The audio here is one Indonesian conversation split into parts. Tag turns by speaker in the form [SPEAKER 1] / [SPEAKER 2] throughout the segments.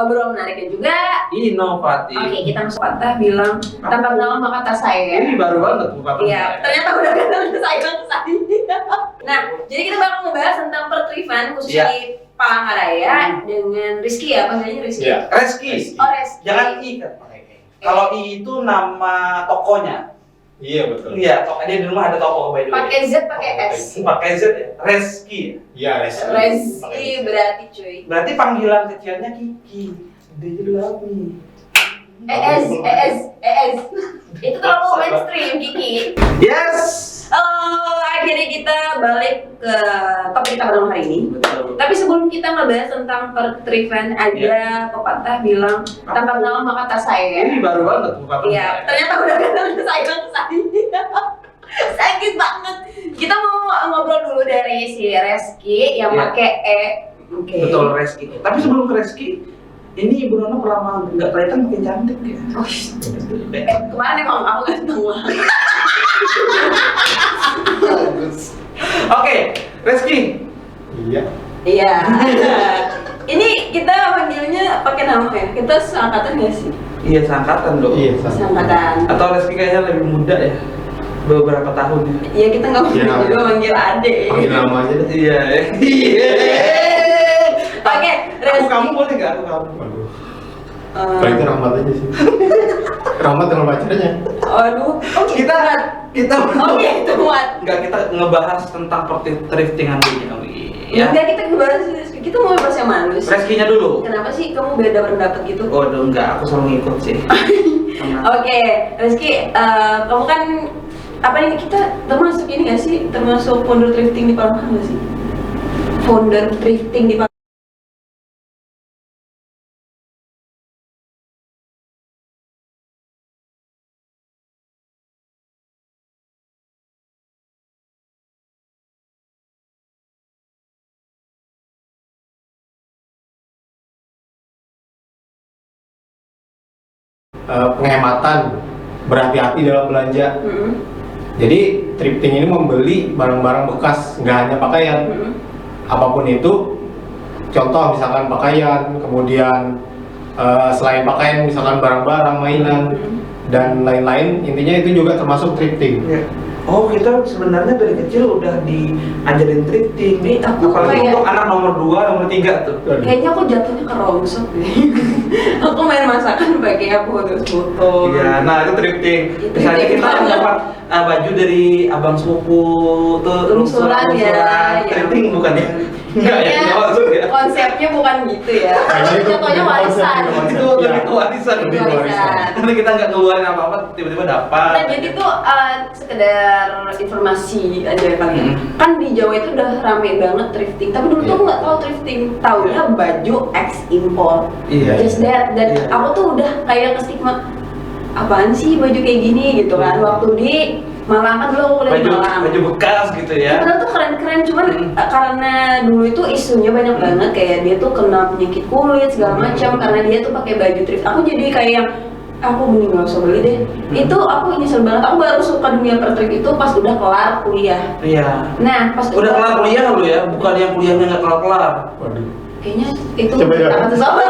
[SPEAKER 1] ngobrol menariknya juga.
[SPEAKER 2] Inovatif.
[SPEAKER 1] Oke, kita masuk patah bilang tanpa kenal maka tak sayang.
[SPEAKER 2] Ini baru banget tuh patah.
[SPEAKER 1] Iya, ternyata udah kenal sayang saya. Nah, jadi kita bakal ngebahas tentang pertrifan khususnya di Palangkaraya dengan Rizky ya, panggilnya Rizky.
[SPEAKER 2] Iya. Reski.
[SPEAKER 1] Oh, Rizky.
[SPEAKER 2] Jangan I kan pakai E. Kalau I itu nama tokonya.
[SPEAKER 3] Iya betul.
[SPEAKER 2] Iya, dia di rumah ada toko by the way.
[SPEAKER 1] Pakai Z, pakai S.
[SPEAKER 2] Pakai Z ya. Reski.
[SPEAKER 3] Iya,
[SPEAKER 1] Rizky berarti cuy.
[SPEAKER 2] Berarti panggilan kecilnya Kiki. Do you love me?
[SPEAKER 1] ES. Itu terlalu mainstream, Kiki.
[SPEAKER 2] Yes.
[SPEAKER 1] Akhirnya kita balik ke topik kita pada hari ini.
[SPEAKER 2] Betul.
[SPEAKER 1] Tapi sebelum kita ngebahas tentang pertrifan, ada pepatah bilang tanpa kenal maka tak sayang.
[SPEAKER 2] Ini baru banget tuh patah.
[SPEAKER 1] Iya, ternyata udah kenal sayang saya. Sakit banget. Kita mau ngobrol dulu dari si Reski yang pakai E. Oke.
[SPEAKER 2] Betul, Reski. Tapi sebelum ke Reski, ini Ibu Nono lama nggak kelihatan makin cantik ya.
[SPEAKER 1] Oh, kemarin emang aku nggak tahu.
[SPEAKER 2] Oke, Reski.
[SPEAKER 3] Iya.
[SPEAKER 1] Iya. Ini kita manggilnya pakai nama ya. Kita seangkatan nggak sih?
[SPEAKER 2] Iya, seangkatan dong.
[SPEAKER 3] Iya,
[SPEAKER 1] Seangkatan.
[SPEAKER 2] Atau Reski kayaknya lebih muda ya, beberapa tahun ya.
[SPEAKER 1] Iya, kita nggak
[SPEAKER 3] Iya,
[SPEAKER 1] manggil juga manggil Ade.
[SPEAKER 3] Panggil nama aja deh.
[SPEAKER 2] Iya. Iya.
[SPEAKER 1] Oke,
[SPEAKER 2] Aku
[SPEAKER 1] Reski.
[SPEAKER 2] kamu boleh nggak? Aku kamu.
[SPEAKER 3] Waduh. Kalau itu Rahmat aja sih. Rahmat dengan pacarnya.
[SPEAKER 1] Aduh, oh
[SPEAKER 2] Kita
[SPEAKER 1] Oh iya, itu muat.
[SPEAKER 2] nggak kita ngebahas tentang thriftingan dulu ya.
[SPEAKER 1] Enggak, kita ngebahas Rizky. Kita mau bahas yang mana sih?
[SPEAKER 2] Reskinya dulu.
[SPEAKER 1] Kenapa sih kamu beda pendapat gitu?
[SPEAKER 2] Oh, enggak, aku selalu ngikut sih.
[SPEAKER 1] Oke, Rizky, kamu kan apa ini kita termasuk ini nggak sih? Termasuk founder thrifting di Palembang nggak sih? Founder thrifting di Palembang.
[SPEAKER 3] Penghematan, berhati-hati dalam belanja. Jadi thrifting ini membeli barang-barang bekas, nggak hanya pakaian, apapun itu. Contoh misalkan pakaian, kemudian selain pakaian misalkan barang-barang mainan dan lain-lain. Intinya itu juga termasuk thrifting.
[SPEAKER 2] Ya. Oh, kita sebenarnya dari kecil udah diajarin thrifting.
[SPEAKER 1] Aku
[SPEAKER 2] Apalagi
[SPEAKER 1] kayak-
[SPEAKER 2] untuk anak nomor 2, nomor 3 tuh.
[SPEAKER 1] Kayaknya aku jatuhnya ke rongsok deh. Aku main masakan pakai apa foto.
[SPEAKER 2] Iya, nah itu thrifting.
[SPEAKER 1] Itu
[SPEAKER 2] Misalnya
[SPEAKER 1] thrifting
[SPEAKER 2] kita
[SPEAKER 1] banget.
[SPEAKER 2] dapat baju dari abang sepupu tuh,
[SPEAKER 1] Lungsuran ya, ya.
[SPEAKER 2] Thrifting bukan ya? Enggak ya,
[SPEAKER 1] Kayaknya
[SPEAKER 2] maksud ya.
[SPEAKER 1] konsepnya bukan gitu ya.
[SPEAKER 3] Kayaknya itu
[SPEAKER 1] Contohnya
[SPEAKER 3] konsep
[SPEAKER 1] warisan.
[SPEAKER 3] konsep.
[SPEAKER 2] Itu lebih ke warisan.
[SPEAKER 3] Lebih ke warisan.
[SPEAKER 2] Nanti kita nggak ngeluarin apa-apa, tiba-tiba dapat.
[SPEAKER 1] Nah, jadi tuh sekedar informasi aja kali ya.
[SPEAKER 2] Hmm.
[SPEAKER 1] Kan di Jawa itu udah rame banget thrifting. Tapi dulu tuh aku nggak tahu thrifting. Taunya baju ex impor.
[SPEAKER 2] Iya.
[SPEAKER 1] Just that. Dan
[SPEAKER 2] Iya.
[SPEAKER 1] aku tuh udah kayak nge-stigma apaan sih baju kayak gini gitu kan. Waktu di Malang kan dulu aku kuliah di Malang.
[SPEAKER 2] Baju bekas gitu ya.
[SPEAKER 1] Padahal tuh keren-keren, cuman karena dulu itu isunya banyak banget kayak dia tuh kena penyakit kulit segala macam karena dia tuh pakai baju thrift. Aku jadi kayak yang aku mending gak usah beli deh. Itu aku nyesel banget. Aku baru suka dunia perthrift itu pas udah kelar kuliah.
[SPEAKER 2] Iya.
[SPEAKER 1] Nah, pas
[SPEAKER 2] Udah kelar kuliah lu ya, bukan yang kuliahnya nggak kelar-kelar.
[SPEAKER 3] Waduh.
[SPEAKER 1] kayaknya itu
[SPEAKER 3] Coba ya.
[SPEAKER 1] akan sesuatu.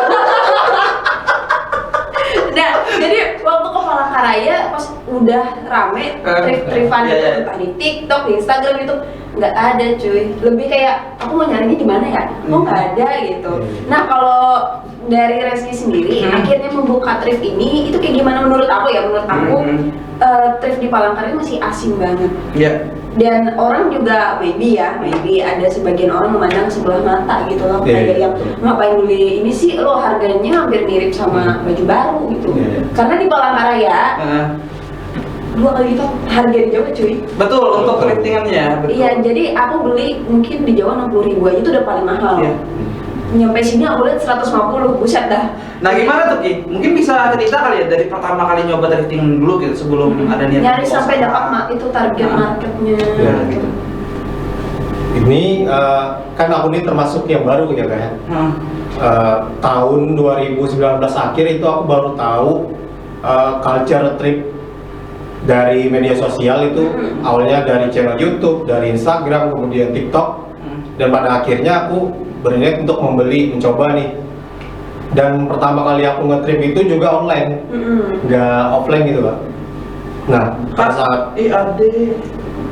[SPEAKER 1] Nah, jadi waktu ke Palangkaraya pas udah rame thrift-thriftan
[SPEAKER 2] iya,
[SPEAKER 1] itu
[SPEAKER 2] iya.
[SPEAKER 1] entah di TikTok, di Instagram itu nggak ada cuy. Lebih kayak aku mau nyarinya di mana ya? Kok nggak ada gitu. Nah, kalau dari Reski sendiri akhirnya membuka thrift ini itu kayak gimana menurut aku ya? Menurut aku thrift di Palangkaraya masih asing banget.
[SPEAKER 2] Iya.
[SPEAKER 1] Dan orang juga maybe ada sebagian orang memandang sebelah mata gitu loh, kayak yang ngapain beli ini sih, lo harganya hampir mirip sama baju baru gitu. Karena di Palangkaraya 2 kali lipat harga di Jawa cuy.
[SPEAKER 2] Betul, untuk thriftingannya. Betul.
[SPEAKER 1] Iya, jadi aku beli mungkin di Jawa 60.000 aja itu udah paling mahal.
[SPEAKER 2] Iya.
[SPEAKER 1] Nyampe sini aku lihat 150, buset dah.
[SPEAKER 2] Nah, gimana tuh Ki? Mungkin bisa cerita kali ya dari pertama kali nyoba thrifting dulu gitu sebelum ada niat
[SPEAKER 1] Nyari
[SPEAKER 2] untuk
[SPEAKER 1] sampai
[SPEAKER 2] usaha.
[SPEAKER 1] dapat itu target marketnya.
[SPEAKER 2] Iya, gitu.
[SPEAKER 3] Ini kan aku ini termasuk yang baru ya kan. Tahun 2019 akhir itu aku baru tahu culture thrift dari media sosial itu. Awalnya dari channel YouTube, dari Instagram, kemudian TikTok, dan pada akhirnya aku berniat untuk mencoba nih Dan pertama kali aku nge-trip itu juga online, nggak offline gitu Kak. Nah, pada saat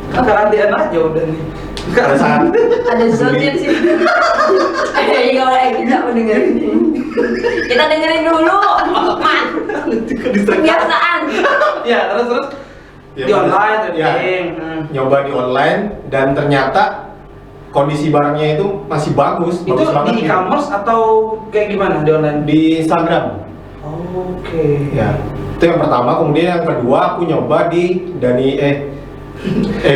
[SPEAKER 2] kakak adik aja udah nih.
[SPEAKER 3] pada saat
[SPEAKER 1] Ada zodiak sih. Iya, kita mau dengerin. Kita dengerin dulu. Man. Kebiasaan.
[SPEAKER 2] Ya, terus
[SPEAKER 3] Ya,
[SPEAKER 2] di online
[SPEAKER 3] ya,
[SPEAKER 2] trading.
[SPEAKER 3] nyoba di online dan ternyata kondisi barangnya itu masih bagus,
[SPEAKER 2] Itu
[SPEAKER 3] bagus banget
[SPEAKER 2] di
[SPEAKER 3] gitu.
[SPEAKER 2] e-commerce atau kayak gimana di online?
[SPEAKER 3] Di Instagram.
[SPEAKER 2] Oke.
[SPEAKER 3] Ya, itu yang pertama. Kemudian yang kedua aku nyoba di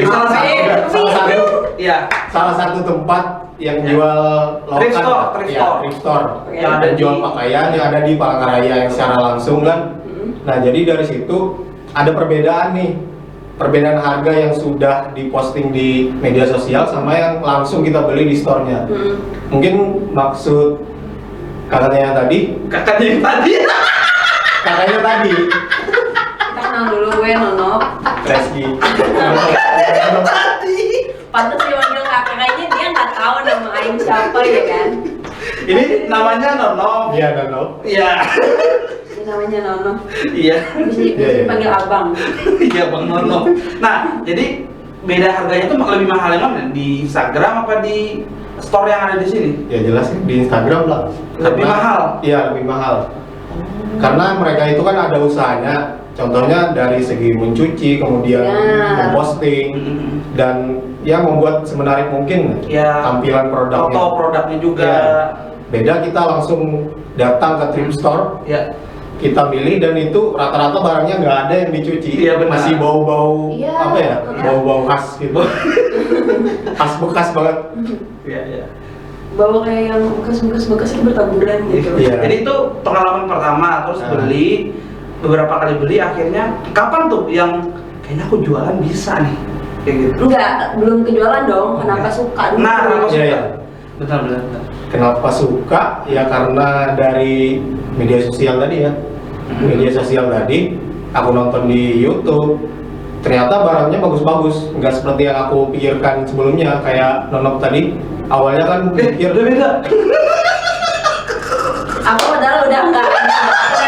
[SPEAKER 2] Salah
[SPEAKER 3] satu
[SPEAKER 2] Iya.
[SPEAKER 3] salah satu tempat yang
[SPEAKER 2] Ya.
[SPEAKER 3] jual lokan,
[SPEAKER 2] Thrift store,
[SPEAKER 3] ya,
[SPEAKER 2] thrift store.
[SPEAKER 3] thrift store.
[SPEAKER 1] Oke.
[SPEAKER 3] Yang ada jual pakaian yang ada di Palangkaraya yang secara langsung kan. Nah, jadi dari situ ada perbedaan nih. Perbedaan harga yang sudah diposting di media sosial sama yang langsung kita beli di store-nya. Mungkin maksud kakaknya yang tadi,
[SPEAKER 2] Kakaknya yang tadi.
[SPEAKER 3] kakaknya tadi,
[SPEAKER 1] Kita kenal dulu, gue Nonop.
[SPEAKER 3] Reski.
[SPEAKER 1] Pantes sih manggil kakak, kayaknya dia nggak tahu nama Aing siapa ya kan.
[SPEAKER 2] Ini namanya Nono.
[SPEAKER 3] Iya, Nono.
[SPEAKER 2] Iya.
[SPEAKER 1] Ini namanya Nono.
[SPEAKER 2] Iya.
[SPEAKER 1] Bisa
[SPEAKER 3] Iya, iya.
[SPEAKER 1] dipanggil abang.
[SPEAKER 2] Iya Bang Nono. Nah, jadi beda harganya tuh lebih mahal yang mana? Di Instagram apa di store yang ada di sini?
[SPEAKER 3] Ya jelas di Instagram lah.
[SPEAKER 2] Lebih mahal?
[SPEAKER 3] Iya, lebih mahal. Karena mereka itu kan ada usahanya. Contohnya dari segi mencuci, kemudian
[SPEAKER 1] Ya.
[SPEAKER 3] memposting, dan ya membuat semenarik mungkin
[SPEAKER 2] Ya.
[SPEAKER 3] tampilan produknya.
[SPEAKER 2] Foto produknya juga.
[SPEAKER 3] Ya. Beda kita langsung datang ke thrift store,
[SPEAKER 2] Ya.
[SPEAKER 3] kita milih dan itu rata-rata barangnya nggak ada yang dicuci.
[SPEAKER 2] Iya, benar.
[SPEAKER 3] Masih bau-bau
[SPEAKER 1] Iya.
[SPEAKER 3] apa ya?
[SPEAKER 1] Iya.
[SPEAKER 3] Bau-bau khas gitu. Khas bekas banget.
[SPEAKER 2] Iya, iya.
[SPEAKER 1] Bawa kayak yang bekas itu bertaburan gitu.
[SPEAKER 3] Iya.
[SPEAKER 2] Jadi itu pengalaman pertama, terus
[SPEAKER 3] Nah.
[SPEAKER 2] beli beberapa kali beli, akhirnya kapan tuh yang kayaknya aku jualan bisa nih kayak gitu.
[SPEAKER 1] Enggak, belum kejualan dong. Kenapa
[SPEAKER 3] Enggak.
[SPEAKER 1] suka dulu?
[SPEAKER 2] Nah, kenapa
[SPEAKER 3] Iya,
[SPEAKER 2] suka?
[SPEAKER 3] iya.
[SPEAKER 2] Benar, benar, benar.
[SPEAKER 3] Kenapa suka? Ya karena dari media sosial tadi ya. Media sosial tadi, aku nonton di YouTube. Ternyata barangnya bagus-bagus, nggak seperti yang aku pikirkan sebelumnya. Kayak Nonop tadi, awalnya kan pikir
[SPEAKER 2] Udah beda.
[SPEAKER 1] Aku padahal udah enggak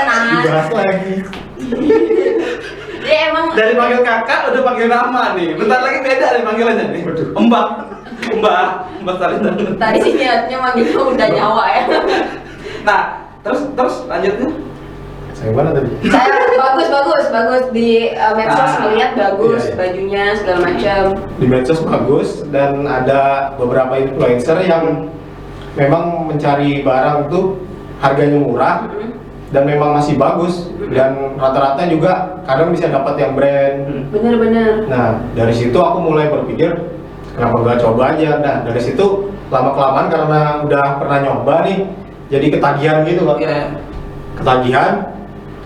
[SPEAKER 1] nanas.
[SPEAKER 3] dibahas lagi.
[SPEAKER 1] Dia emang
[SPEAKER 2] Dari panggil kakak udah panggil nama nih. Bentar lagi beda nih panggilannya nih.
[SPEAKER 3] Waduh.
[SPEAKER 2] Mbak Salina.
[SPEAKER 1] tadi sih niatnya manggilnya udah nyawa ya.
[SPEAKER 2] Nah, terus lanjutnya.
[SPEAKER 3] Saya mana tadi?
[SPEAKER 1] Saya bagus di medsos
[SPEAKER 2] Ah,
[SPEAKER 1] melihat bagus
[SPEAKER 3] iya, iya.
[SPEAKER 1] bajunya segala macam.
[SPEAKER 3] Di medsos bagus dan ada beberapa influencer yang memang mencari barang tuh harganya murah dan memang masih bagus dan rata-rata juga kadang bisa dapat yang brand.
[SPEAKER 1] Bener-bener.
[SPEAKER 3] Nah, dari situ aku mulai berpikir kenapa nggak coba aja. Nah, dari situ lama-kelamaan karena udah pernah nyoba nih, jadi ketagihan gitu Kak.
[SPEAKER 2] Iya.
[SPEAKER 3] Ketagihan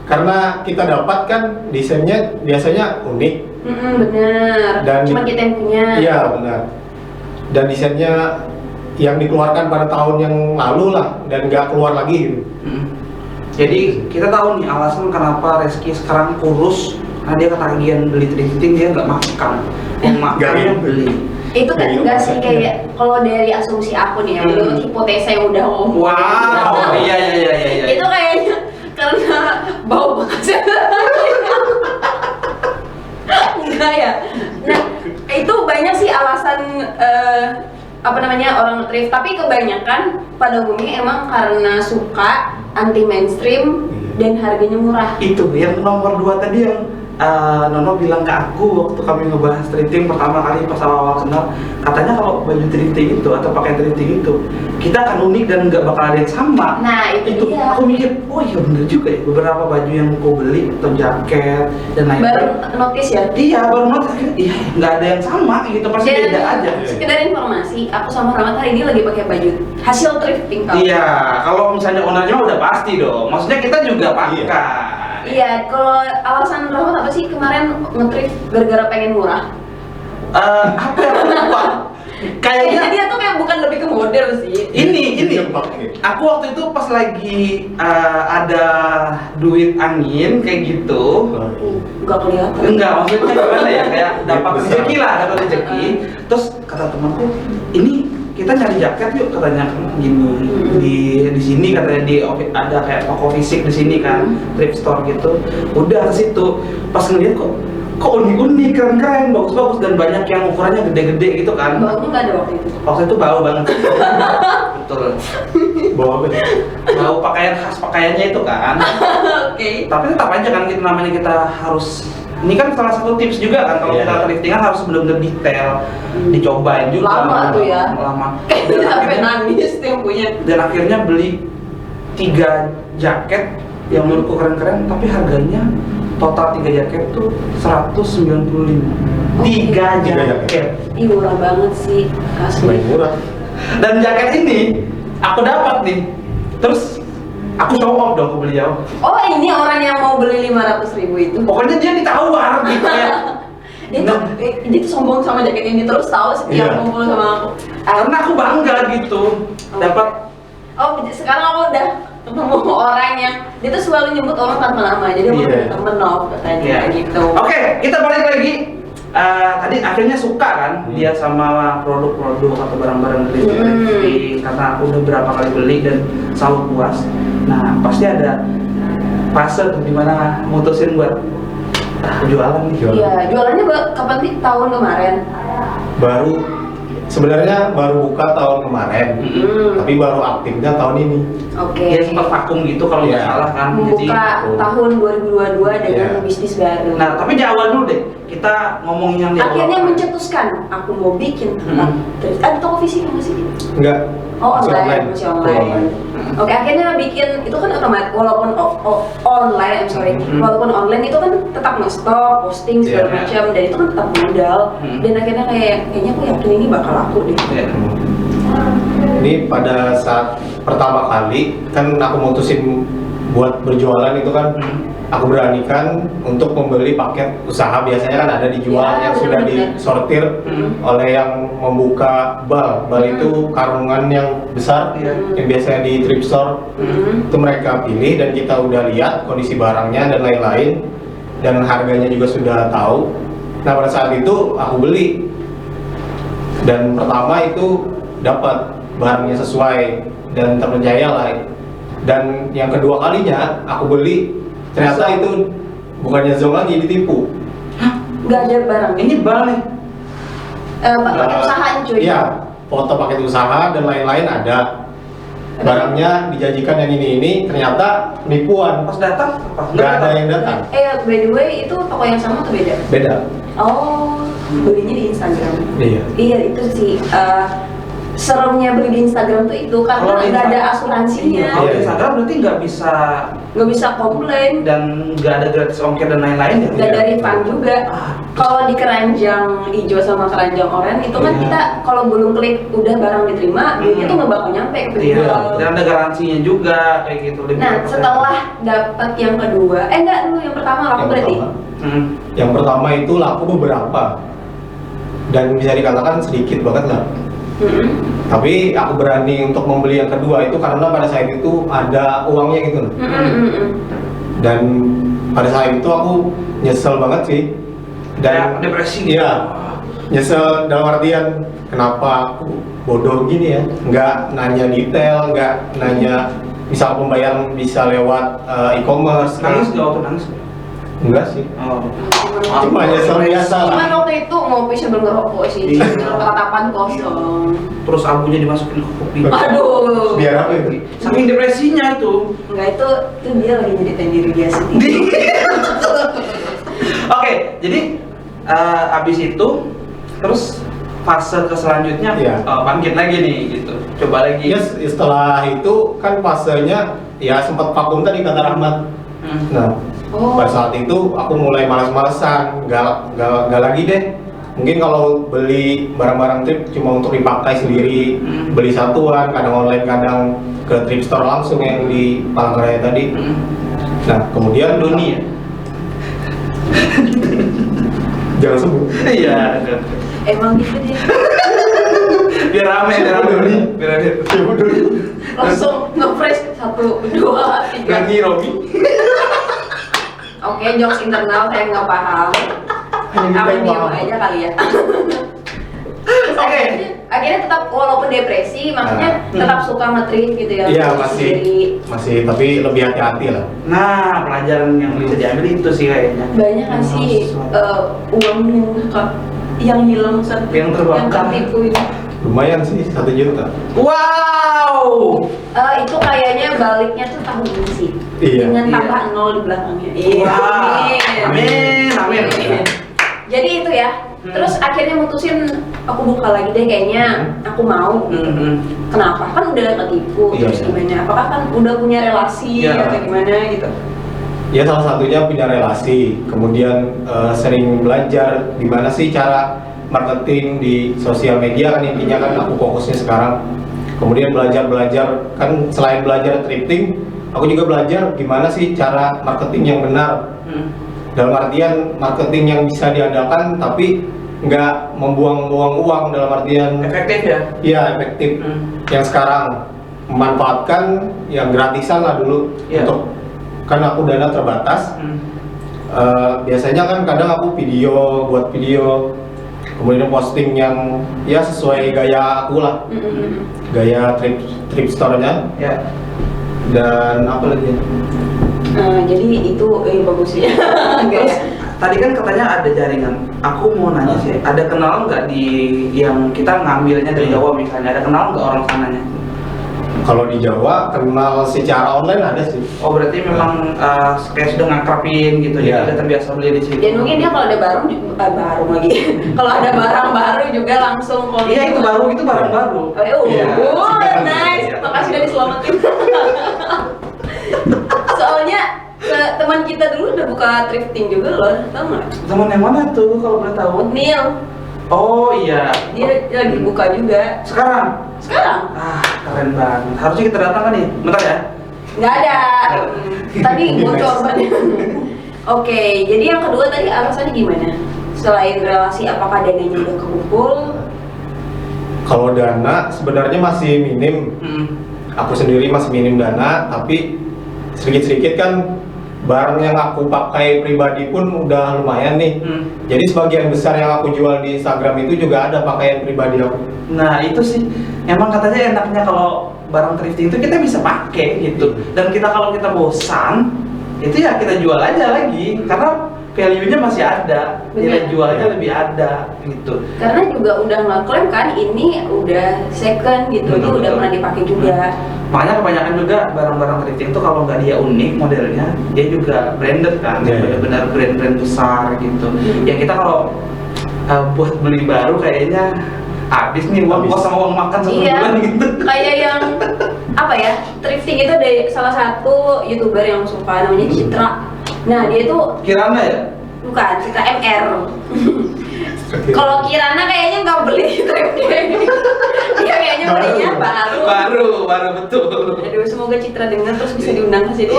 [SPEAKER 3] karena kita dapat kan desainnya biasanya unik.
[SPEAKER 1] Bener.
[SPEAKER 3] Dan-
[SPEAKER 1] Cuma kita yang punya.
[SPEAKER 3] Iya, benar. Dan desainnya yang dikeluarkan pada tahun yang lalu lah dan nggak keluar lagi gitu.
[SPEAKER 2] Jadi kita tahu nih alasan kenapa Reski sekarang kurus, karena dia ketagihan beli thrifting, dia nggak makan, yang makannya
[SPEAKER 3] Nggak.
[SPEAKER 2] beli.
[SPEAKER 1] Itu kan
[SPEAKER 3] Iya,
[SPEAKER 1] enggak sih
[SPEAKER 3] iya.
[SPEAKER 1] kayak kalau dari asumsi aku nih ya, menurut hipotesa yang udah ngomong.
[SPEAKER 2] Wow, iya.
[SPEAKER 1] Itu kayaknya karena bau bekasnya. Enggak ya. Nah, itu banyak sih alasan apa namanya orang thrift, tapi kebanyakan pada umumnya emang karena suka anti mainstream dan harganya murah.
[SPEAKER 2] Itu yang nomor 2 tadi yang Nono bilang ke aku waktu kami ngebahas thrifting pertama kali pas awal kenal, katanya kalau baju thrifting itu atau pakaian thrifting itu kita akan unik dan nggak bakal ada yang sama.
[SPEAKER 1] Nah, itu dia.
[SPEAKER 2] Aku mikir, oh iya bener juga ya, beberapa baju yang aku beli atau jaket dan lain-lain.
[SPEAKER 1] Baru notice ya.
[SPEAKER 2] Iya, baru notice akhirnya, iya nggak ada yang sama gitu, pasti
[SPEAKER 1] Dan
[SPEAKER 2] beda aja.
[SPEAKER 1] sekedar informasi, aku sama Rahmat hari ini lagi pakai baju hasil thrifting kalau.
[SPEAKER 2] Iya, kalau misalnya ownernya udah pasti dong. Maksudnya kita juga pakai.
[SPEAKER 1] Iya, kalau alasan Rahmat apa sih kemarin nge-thrift gara-gara pengen murah?
[SPEAKER 2] Apa ya? Aku lupa.
[SPEAKER 1] Kayaknya
[SPEAKER 2] Kayaknya
[SPEAKER 1] dia tuh kayak bukan lebih ke model sih.
[SPEAKER 2] ini.
[SPEAKER 3] Yang pakai.
[SPEAKER 2] Aku waktu itu pas lagi ada duit angin kayak gitu.
[SPEAKER 1] Enggak kelihatan.
[SPEAKER 2] Enggak, maksudnya gimana ya? Kayak dapat
[SPEAKER 3] Besar.
[SPEAKER 2] rezeki lah, dapat rezeki. Terus kata temanku, ini kita nyari jaket yuk katanya gini di sini katanya ada kayak toko fisik di sini kan, thrift store gitu. Udah ke situ pas ngeliat kok unik-unik, keren-keren, bagus-bagus dan banyak yang ukurannya gede-gede gitu kan.
[SPEAKER 1] Baunya nggak ada waktu itu.
[SPEAKER 2] Waktu itu bau banget. Betul.
[SPEAKER 3] Bawa apa?
[SPEAKER 2] Bau pakaian khas pakaiannya itu kan.
[SPEAKER 1] Oke.
[SPEAKER 2] Tapi tetap aja kan kita namanya kita harus, ini kan salah satu tips juga kan kalau kita thriftingan harus benar-benar detail, dicobain juga.
[SPEAKER 1] Lama tuh ya.
[SPEAKER 2] Lama.
[SPEAKER 1] Kayaknya sampai nangis tuh yang punya.
[SPEAKER 2] Dan akhirnya beli 3 jaket yang menurutku keren-keren, tapi harganya total 3 jaket tuh 195. 3 jaket.
[SPEAKER 1] Ih, murah banget sih, asli.
[SPEAKER 3] Selain murah.
[SPEAKER 2] Dan jaket ini aku dapat nih. Terus aku show off dong ke beliau.
[SPEAKER 1] Oh, ini orang yang mau beli 500.000 itu.
[SPEAKER 2] Pokoknya dia ditawar gitu ya.
[SPEAKER 1] Dia tuh sombong sama jaket ini, terus tahu setiap ngumpul sama aku.
[SPEAKER 2] Karena aku bangga gitu. Dapat.
[SPEAKER 1] Oh, sekarang aku udah ketemu orang yang dia tuh selalu nyebut orang tanpa nama, jadi aku temen Nov katanya gitu.
[SPEAKER 2] Oke, kita balik lagi. Tadi akhirnya suka kan dia sama produk-produk atau barang-barang thrifting karena aku udah berapa kali beli dan selalu puas. Nah, pasti ada fase dimana mutusin buat jualan nih.
[SPEAKER 1] Iya, jualannya kapan sih? Tahun kemarin.
[SPEAKER 3] Sebenarnya baru buka tahun kemarin, tapi baru aktifnya tahun ini.
[SPEAKER 1] Oke.
[SPEAKER 2] Dia sempat vakum gitu kalau nggak salah kan.
[SPEAKER 1] Membuka tahun 2022 dengan bisnis baru.
[SPEAKER 2] Nah, tapi di awal dulu deh, kita ngomongin yang di awal.
[SPEAKER 1] Akhirnya mencetuskan, aku mau bikin terus ada toko fisik nggak sih?
[SPEAKER 3] Enggak.
[SPEAKER 1] Oh, online, masih online. Oke, akhirnya bikin itu kan otomatis walaupun online, walaupun online itu kan tetap nge-stock, posting segala macam dan itu kan tetap modal. Dan akhirnya kayaknya aku yakin ini bakal laku deh.
[SPEAKER 3] Ini pada saat pertama kali kan aku mutusin buat berjualan itu kan aku beranikan untuk membeli paket usaha, biasanya kan ada dijual yang sudah disortir oleh yang membuka bal itu karungan yang besar yang biasanya di thrift store itu mereka pilih dan kita udah lihat kondisi barangnya dan lain-lain dan harganya juga sudah tahu. Nah pada saat itu aku beli dan pertama itu dapat barangnya sesuai dan terpercaya lah. Dan yang kedua kalinya aku beli ternyata itu bukannya zong lagi, ditipu.
[SPEAKER 1] Hah? Gak ada barang?
[SPEAKER 2] Ini bal nih.
[SPEAKER 1] Paket usahaan cuy.
[SPEAKER 3] Iya, foto paket usaha dan lain-lain ada. Barangnya dijanjikan yang ini ternyata penipuan.
[SPEAKER 2] Pas datang,
[SPEAKER 3] nggak ada yang datang.
[SPEAKER 1] By the way, itu toko yang sama atau beda?
[SPEAKER 3] Beda.
[SPEAKER 1] Oh, belinya di Instagram.
[SPEAKER 3] Iya.
[SPEAKER 1] Iya, itu sih seremnya beli di Instagram tuh itu karena nggak ada asuransinya.
[SPEAKER 2] Kalau di Instagram berarti nggak bisa
[SPEAKER 1] komplain
[SPEAKER 2] dan nggak ada gratis ongkir dan lain-lain ya.
[SPEAKER 1] Nggak ada refund juga. Kalau di keranjang hijau sama keranjang oranye itu kan kita kalau belum klik udah barang diterima, duitnya tuh nggak bakal nyampe ke penjual.
[SPEAKER 2] Dan ada garansinya juga kayak gitu.
[SPEAKER 1] Nah, setelah dapat yang kedua, enggak dulu yang pertama laku berarti.
[SPEAKER 3] Yang pertama itu laku beberapa dan bisa dikatakan sedikit banget lah. Tapi aku berani untuk membeli yang kedua itu karena pada saat itu ada uangnya gitu. Dan pada saat itu aku nyesel banget sih. Dan
[SPEAKER 2] depresi.
[SPEAKER 3] Iya. Nyesel dalam artian kenapa aku bodoh gini ya, nggak nanya detail, nggak nanya misal pembayaran bisa lewat e-commerce.
[SPEAKER 2] Nangis nggak waktu nangis?
[SPEAKER 3] Enggak sih.
[SPEAKER 2] Cuma
[SPEAKER 3] nyesel biasa lah.
[SPEAKER 1] Cuman waktu itu ngopi sambil ngerokok sih, tatapan kosong.
[SPEAKER 2] Terus abunya dimasukin ke kopi.
[SPEAKER 1] Aduh.
[SPEAKER 3] Biar apa itu?
[SPEAKER 2] Saking depresinya itu.
[SPEAKER 1] Enggak, itu dia lagi nyeritain diri dia sendiri.
[SPEAKER 2] Oke, jadi abis itu terus fase ke selanjutnya bangkit lagi nih gitu. Coba lagi.
[SPEAKER 3] Yes, setelah itu kan fasenya ya sempat vakum tadi kata Rahmat. Nah, pada saat itu aku mulai malas-malesan, nggak lagi deh. Mungkin kalau beli barang-barang thrift cuma untuk dipakai sendiri, beli satuan, kadang online, kadang ke thrift store langsung yang di Palangkaraya tadi. Nah, kemudian
[SPEAKER 2] Doni ya?
[SPEAKER 3] Jangan sebut.
[SPEAKER 2] Iya.
[SPEAKER 1] Emang gitu dia.
[SPEAKER 2] Biar rame, biar rame.
[SPEAKER 1] Langsung nge-fresh 1, 2, 3.
[SPEAKER 2] Ganti Robi.
[SPEAKER 1] Oke, jokes internal saya nggak paham. Apa diem aja kali ya.
[SPEAKER 2] Oke.
[SPEAKER 1] akhirnya tetap walaupun depresi, maksudnya tetap suka nge-thrift gitu ya.
[SPEAKER 3] Iya,
[SPEAKER 1] untuk sendiri.
[SPEAKER 3] masih tapi lebih hati-hati lah.
[SPEAKER 2] Nah, pelajaran yang bisa diambil itu sih kayaknya.
[SPEAKER 1] Banyak nggak sih uang yang hilang saat
[SPEAKER 2] Yang terbakar.
[SPEAKER 1] tertipu ini?
[SPEAKER 3] Lumayan sih, 1 juta.
[SPEAKER 2] Wow.
[SPEAKER 1] Itu kayaknya baliknya tuh tahun ini sih.
[SPEAKER 3] Iya.
[SPEAKER 1] Dengan
[SPEAKER 2] Iya.
[SPEAKER 1] tambah 0 di belakangnya.
[SPEAKER 2] Wah. Amin.
[SPEAKER 1] Jadi itu ya. Terus akhirnya mutusin aku buka lagi deh kayaknya aku mau. Kenapa? Kan udah ketipu.
[SPEAKER 3] Iya,
[SPEAKER 1] Terus
[SPEAKER 3] iya.
[SPEAKER 1] gimana? Apakah kan udah punya relasi
[SPEAKER 2] Iya.
[SPEAKER 1] atau gimana gitu?
[SPEAKER 3] Ya salah satunya punya relasi, kemudian sering belajar gimana sih cara marketing di sosial media kan intinya kan aku fokusnya sekarang. Kemudian belajar kan selain belajar thrifting, aku juga belajar gimana sih cara marketing yang benar. Dalam artian marketing yang bisa diandalkan tapi nggak membuang-buang uang, dalam artian
[SPEAKER 2] Efektif ya?
[SPEAKER 3] iya efektif. Yang sekarang memanfaatkan yang gratisan lah dulu.
[SPEAKER 2] Iya.
[SPEAKER 3] Untuk kan aku dana terbatas. Biasanya kan kadang aku buat video, kemudian posting yang ya sesuai gaya aku lah, gaya trip store-nya,
[SPEAKER 2] Ya.
[SPEAKER 3] dan apa lagi?
[SPEAKER 1] Jadi itu bagus ya.
[SPEAKER 2] Terus tadi kan katanya ada jaringan. Aku mau nanya sih, ada kenal nggak di yang kita ngambilnya dari Jawa misalnya? Ada kenal nggak orang sananya?
[SPEAKER 3] Kalau di Jawa kenal secara online ada sih.
[SPEAKER 2] Oh berarti memang kayak sudah ngakrapin gitu ya?
[SPEAKER 3] Iya.
[SPEAKER 2] Udah terbiasa beli di situ.
[SPEAKER 1] Dan mungkin dia kalau ada baru lagi. Kalau ada barang baru juga langsung kalau
[SPEAKER 2] Iya itu barang baru.
[SPEAKER 3] Iya.
[SPEAKER 1] Nice. Makasih udah diselamatin. Soalnya teman kita dulu udah buka thrifting juga loh, tau nggak?
[SPEAKER 2] Teman yang mana tuh kalau boleh tahu?
[SPEAKER 1] Neil,
[SPEAKER 2] Oh iya.
[SPEAKER 1] dia lagi buka juga.
[SPEAKER 2] Sekarang?
[SPEAKER 1] Sekarang
[SPEAKER 2] Keren banget. Harusnya kita datang kan nih. Bentar ya.
[SPEAKER 1] nggak ada. Tadi bocor banget. Oke, jadi yang kedua tadi alasannya gimana? Selain relasi, apakah dananya udah kekumpul?
[SPEAKER 3] Kalau dana sebenarnya masih minim. Aku sendiri masih minim dana, tapi sedikit-sedikit kan barang yang aku pakai pribadi pun udah lumayan nih. Jadi sebagian besar yang aku jual di Instagram itu juga ada pakaian pribadi aku.
[SPEAKER 2] Nah itu sih, emang katanya enaknya kalau barang thrifting itu kita bisa pakai gitu. Dan kalau kita bosan, itu ya kita jual aja lagi karena value-nya masih ada, nilai
[SPEAKER 1] Bener.
[SPEAKER 2] jualnya lebih ada gitu.
[SPEAKER 1] Karena juga udah ngeklaim kan ini udah second gitu, dia udah pernah dipakai juga.
[SPEAKER 2] Makanya kebanyakan juga barang-barang thrifting itu kalau nggak dia unik modelnya, dia juga branded kan,
[SPEAKER 3] Iya, iya.
[SPEAKER 2] benar-benar brand-brand besar gitu. Ya kita kalau buat beli baru kayaknya habis nih uang kos sama uang makan satu
[SPEAKER 1] Iya,
[SPEAKER 2] bulan gitu.
[SPEAKER 1] kayak yang apa ya, thrifting itu ada salah satu youtuber yang suka namanya Citra. Nah dia itu
[SPEAKER 2] Kirana ya?
[SPEAKER 1] bukan Citra MR. Kalau Kirana kayaknya nggak beli thrifting. Dia kayaknya belinya baru.
[SPEAKER 2] Baru betul.
[SPEAKER 1] Aduh, semoga Citra dengar terus bisa diundang ke sini.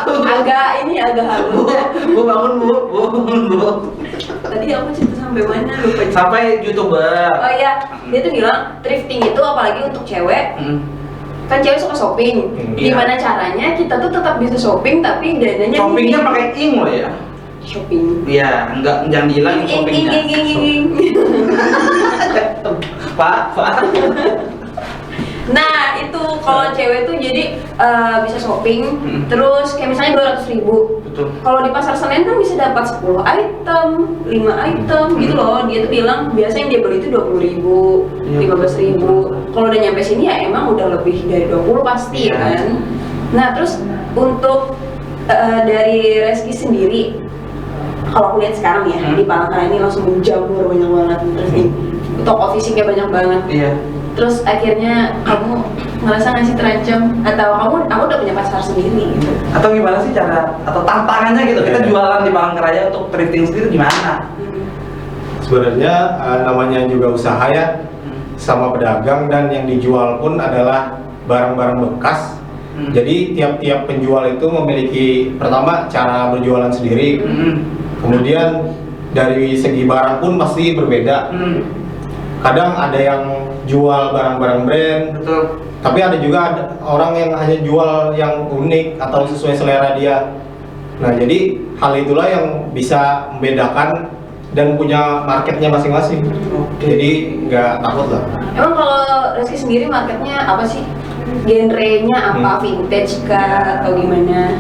[SPEAKER 1] Agak halu.
[SPEAKER 2] Bu bangun bu.
[SPEAKER 1] Tadi aku cerita sampai mana lupa.
[SPEAKER 2] Sampai YouTuber.
[SPEAKER 1] Oh iya, dia tuh bilang thrifting itu apalagi untuk cewek.
[SPEAKER 2] Hmm.
[SPEAKER 1] Kan cewek suka shopping.
[SPEAKER 2] Iya.
[SPEAKER 1] Gimana caranya kita tuh tetap bisa shopping tapi dananya
[SPEAKER 2] Shoppingnya
[SPEAKER 1] minim.
[SPEAKER 2] pakai ing loh ya?
[SPEAKER 1] Shopping.
[SPEAKER 2] Iya, jangan dihilangin shoppingnya. Pak.
[SPEAKER 1] Nah itu kalau cewek tuh jadi bisa shopping, terus kayak misalnya 200.000.
[SPEAKER 2] Betul.
[SPEAKER 1] Kalau di pasar Senen kan bisa dapat 10 item, 5 item gitu loh. Dia tuh bilang biasanya yang dia beli itu 20.000,
[SPEAKER 2] Iya.
[SPEAKER 1] 15.000. Kalau udah nyampe sini ya emang udah lebih dari 20 pasti
[SPEAKER 2] Iya.
[SPEAKER 1] kan. Nah terus untuk dari Reski sendiri, kalau aku lihat sekarang ya di Palangkaraya ini langsung menjamur banyak banget. Terus di toko fisiknya banyak banget.
[SPEAKER 2] Iya.
[SPEAKER 1] Terus akhirnya kamu ngerasa nggak sih terancam atau kamu udah punya pasar sendiri gitu?
[SPEAKER 2] Atau gimana sih cara atau tantangannya gitu? Kita jualan di Palangkaraya untuk thrifting sendiri gimana?
[SPEAKER 3] Sebenarnya namanya juga usaha ya, sama pedagang, dan yang dijual pun adalah barang-barang bekas. Jadi tiap-tiap penjual itu memiliki pertama cara berjualan sendiri, kemudian dari segi barang pun pasti berbeda. Kadang ada yang jual barang-barang brand,
[SPEAKER 2] Betul.
[SPEAKER 3] tapi ada juga orang yang hanya jual yang unik atau sesuai selera dia. Nah jadi hal itulah yang bisa membedakan dan punya marketnya masing-masing. Jadi nggak takut lah.
[SPEAKER 1] Emang kalau Reski sendiri marketnya apa sih? Genrenya apa? Vintage kah atau gimana?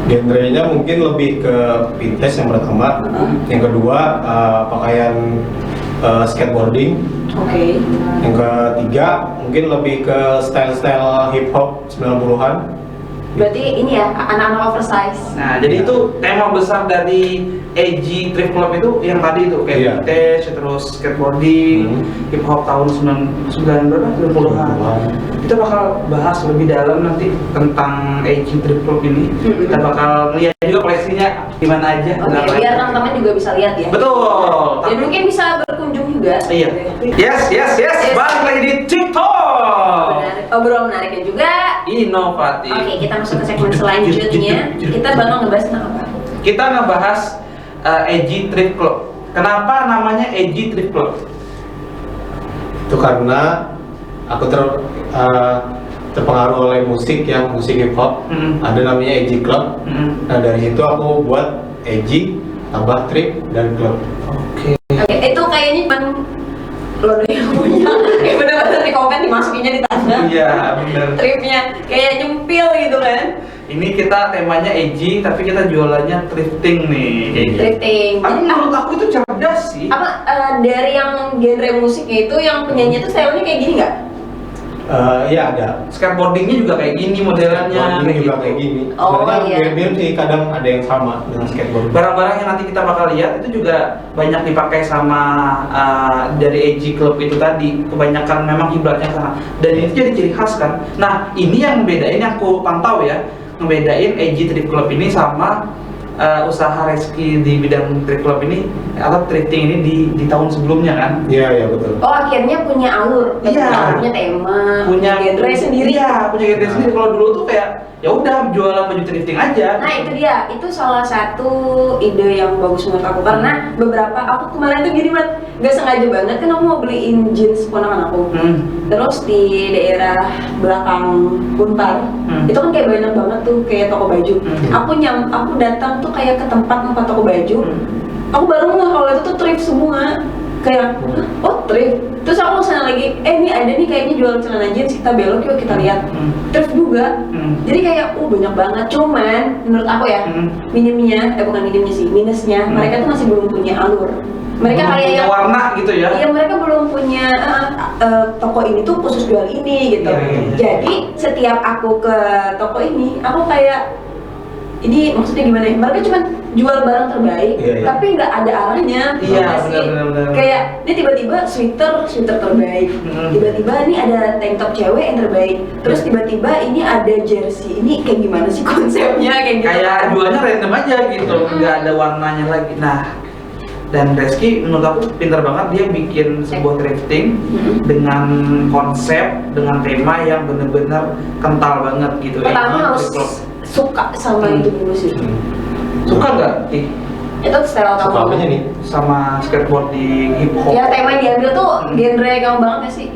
[SPEAKER 3] Genrenya mungkin lebih ke vintage yang pertama, yang kedua pakaian skateboarding,
[SPEAKER 1] Oke.
[SPEAKER 3] yang ketiga mungkin lebih ke style-style hip hop 90-an.
[SPEAKER 1] Berarti ini ya anak-anak oversize.
[SPEAKER 2] Nah, jadi itu tema besar dari AG Thrift Club itu yang tadi itu kayak
[SPEAKER 3] Iya.
[SPEAKER 2] vintage, terus skateboarding, hip hop tahun 90-an. Kita bakal bahas lebih dalam nanti tentang AG Thrift Club ini. Kita bakal lihat juga koleksinya gimana aja.
[SPEAKER 1] Oke, biar teman-teman juga bisa lihat ya.
[SPEAKER 2] Betul.
[SPEAKER 1] Dan mungkin bisa berkunjung juga.
[SPEAKER 2] Iya. Yes. Balik lagi di TikTok.
[SPEAKER 1] Menarik. Obrolan menariknya juga.
[SPEAKER 2] Inovatif.
[SPEAKER 1] Oke, kita masuk ke segmen selanjutnya. Kita bakal ngebahas tentang apa?
[SPEAKER 2] Kita ngebahas AG Thrift Club. Kenapa namanya AG Thrift Club?
[SPEAKER 3] Itu karena aku terpengaruh oleh musik hip hop. Ada namanya AG Club. Nah dari situ aku buat AG tambah Thrift dan Club.
[SPEAKER 2] Oke.
[SPEAKER 1] Oke, itu kayaknya cuma lo doang yang punya. Kayak bener-bener di komen dimasukinnya di tanda.
[SPEAKER 2] Iya, benar.
[SPEAKER 1] Tripnya kayak nyempil gitu kan.
[SPEAKER 2] Ini kita temanya AG, tapi kita jualannya thrifting nih.
[SPEAKER 1] Thrifting.
[SPEAKER 2] Tapi
[SPEAKER 1] Jadi
[SPEAKER 2] menurut aku itu cerdas sih.
[SPEAKER 1] apa dari yang genre musiknya itu yang penyanyi itu stylenya kayak gini nggak?
[SPEAKER 3] Iya ada.
[SPEAKER 2] Skateboardingnya juga kayak gini modelannya.
[SPEAKER 3] Skateboarding juga
[SPEAKER 2] gitu.
[SPEAKER 3] kayak gini.
[SPEAKER 1] Oh,
[SPEAKER 3] Sebenarnya
[SPEAKER 1] iya.
[SPEAKER 3] mirip-mirip sih, kadang ada yang sama dengan skateboard.
[SPEAKER 2] Barang-barang yang nanti kita bakal lihat itu juga banyak dipakai sama dari AG Club itu tadi. Kebanyakan memang kiblatnya ke sana. Dan itu jadi ciri khas kan. Nah, ini yang membedain, yang aku pantau ya, ngebedain AG Thrift Club ini sama usaha Reski di bidang thrift club ini atau thrifting ini di tahun sebelumnya kan.
[SPEAKER 3] Iya betul.
[SPEAKER 1] Oh akhirnya punya alur,
[SPEAKER 2] Iya.
[SPEAKER 1] punya tema,
[SPEAKER 2] Punya
[SPEAKER 1] genre sendiri.
[SPEAKER 2] Iya, punya genre sendiri. Kalau dulu tuh kayak ya udah jualan baju thrifting aja.
[SPEAKER 1] Nah itu dia, itu salah satu ide yang bagus menurut aku karena beberapa aku kemarin tuh gini banget, nggak sengaja banget kan aku mau beliin jeans ponakan aku. Terus di daerah belakang Unpar, itu kan kayak banyak banget tuh kayak toko baju. Aku datang tuh kayak ke tempat toko baju. Aku baru nggak kalau itu tuh thrift semua. Kayak, oh thrift. Terus aku sana lagi, ini ada nih kayaknya jual celana jeans, kita belok yuk kita lihat. Thrift juga. Jadi kayak, banyak banget. Cuman menurut aku ya, minimnya, bukan minimnya sih, minusnya, mereka tuh masih belum punya alur. Mereka
[SPEAKER 2] Belum
[SPEAKER 1] kayak
[SPEAKER 2] punya
[SPEAKER 1] yang
[SPEAKER 2] warna gitu ya.
[SPEAKER 1] Iya, mereka belum punya toko ini tuh khusus jual ini gitu.
[SPEAKER 2] Iya.
[SPEAKER 1] Jadi setiap aku ke toko ini, aku kayak ini maksudnya gimana ya? Mereka cuma jual barang terbaik,
[SPEAKER 3] Iya.
[SPEAKER 1] tapi nggak ada arahnya.
[SPEAKER 2] Iya,
[SPEAKER 1] nggak sih?
[SPEAKER 2] benar.
[SPEAKER 1] Kayak ini tiba-tiba sweater terbaik, tiba-tiba ini ada tank top cewek yang terbaik, terus tiba-tiba ini ada jersey. Ini kayak gimana sih konsepnya kayak gitu?
[SPEAKER 2] Kayak jualnya random aja gitu, nggak ada warnanya lagi. Nah, dan Reski menurut aku pintar banget, dia bikin sebuah thrifting dengan konsep, dengan tema yang bener-bener kental banget gitu.
[SPEAKER 1] Pertama harus
[SPEAKER 2] Thrift club.
[SPEAKER 1] suka sama itu dulu sih.
[SPEAKER 2] Suka nggak Ih,
[SPEAKER 1] Itu style
[SPEAKER 3] Suka
[SPEAKER 1] kamu.
[SPEAKER 3] apanya nih?
[SPEAKER 2] sama skateboarding, hip hop?
[SPEAKER 1] Ya tema yang diambil tuh genre kamu banget gak sih?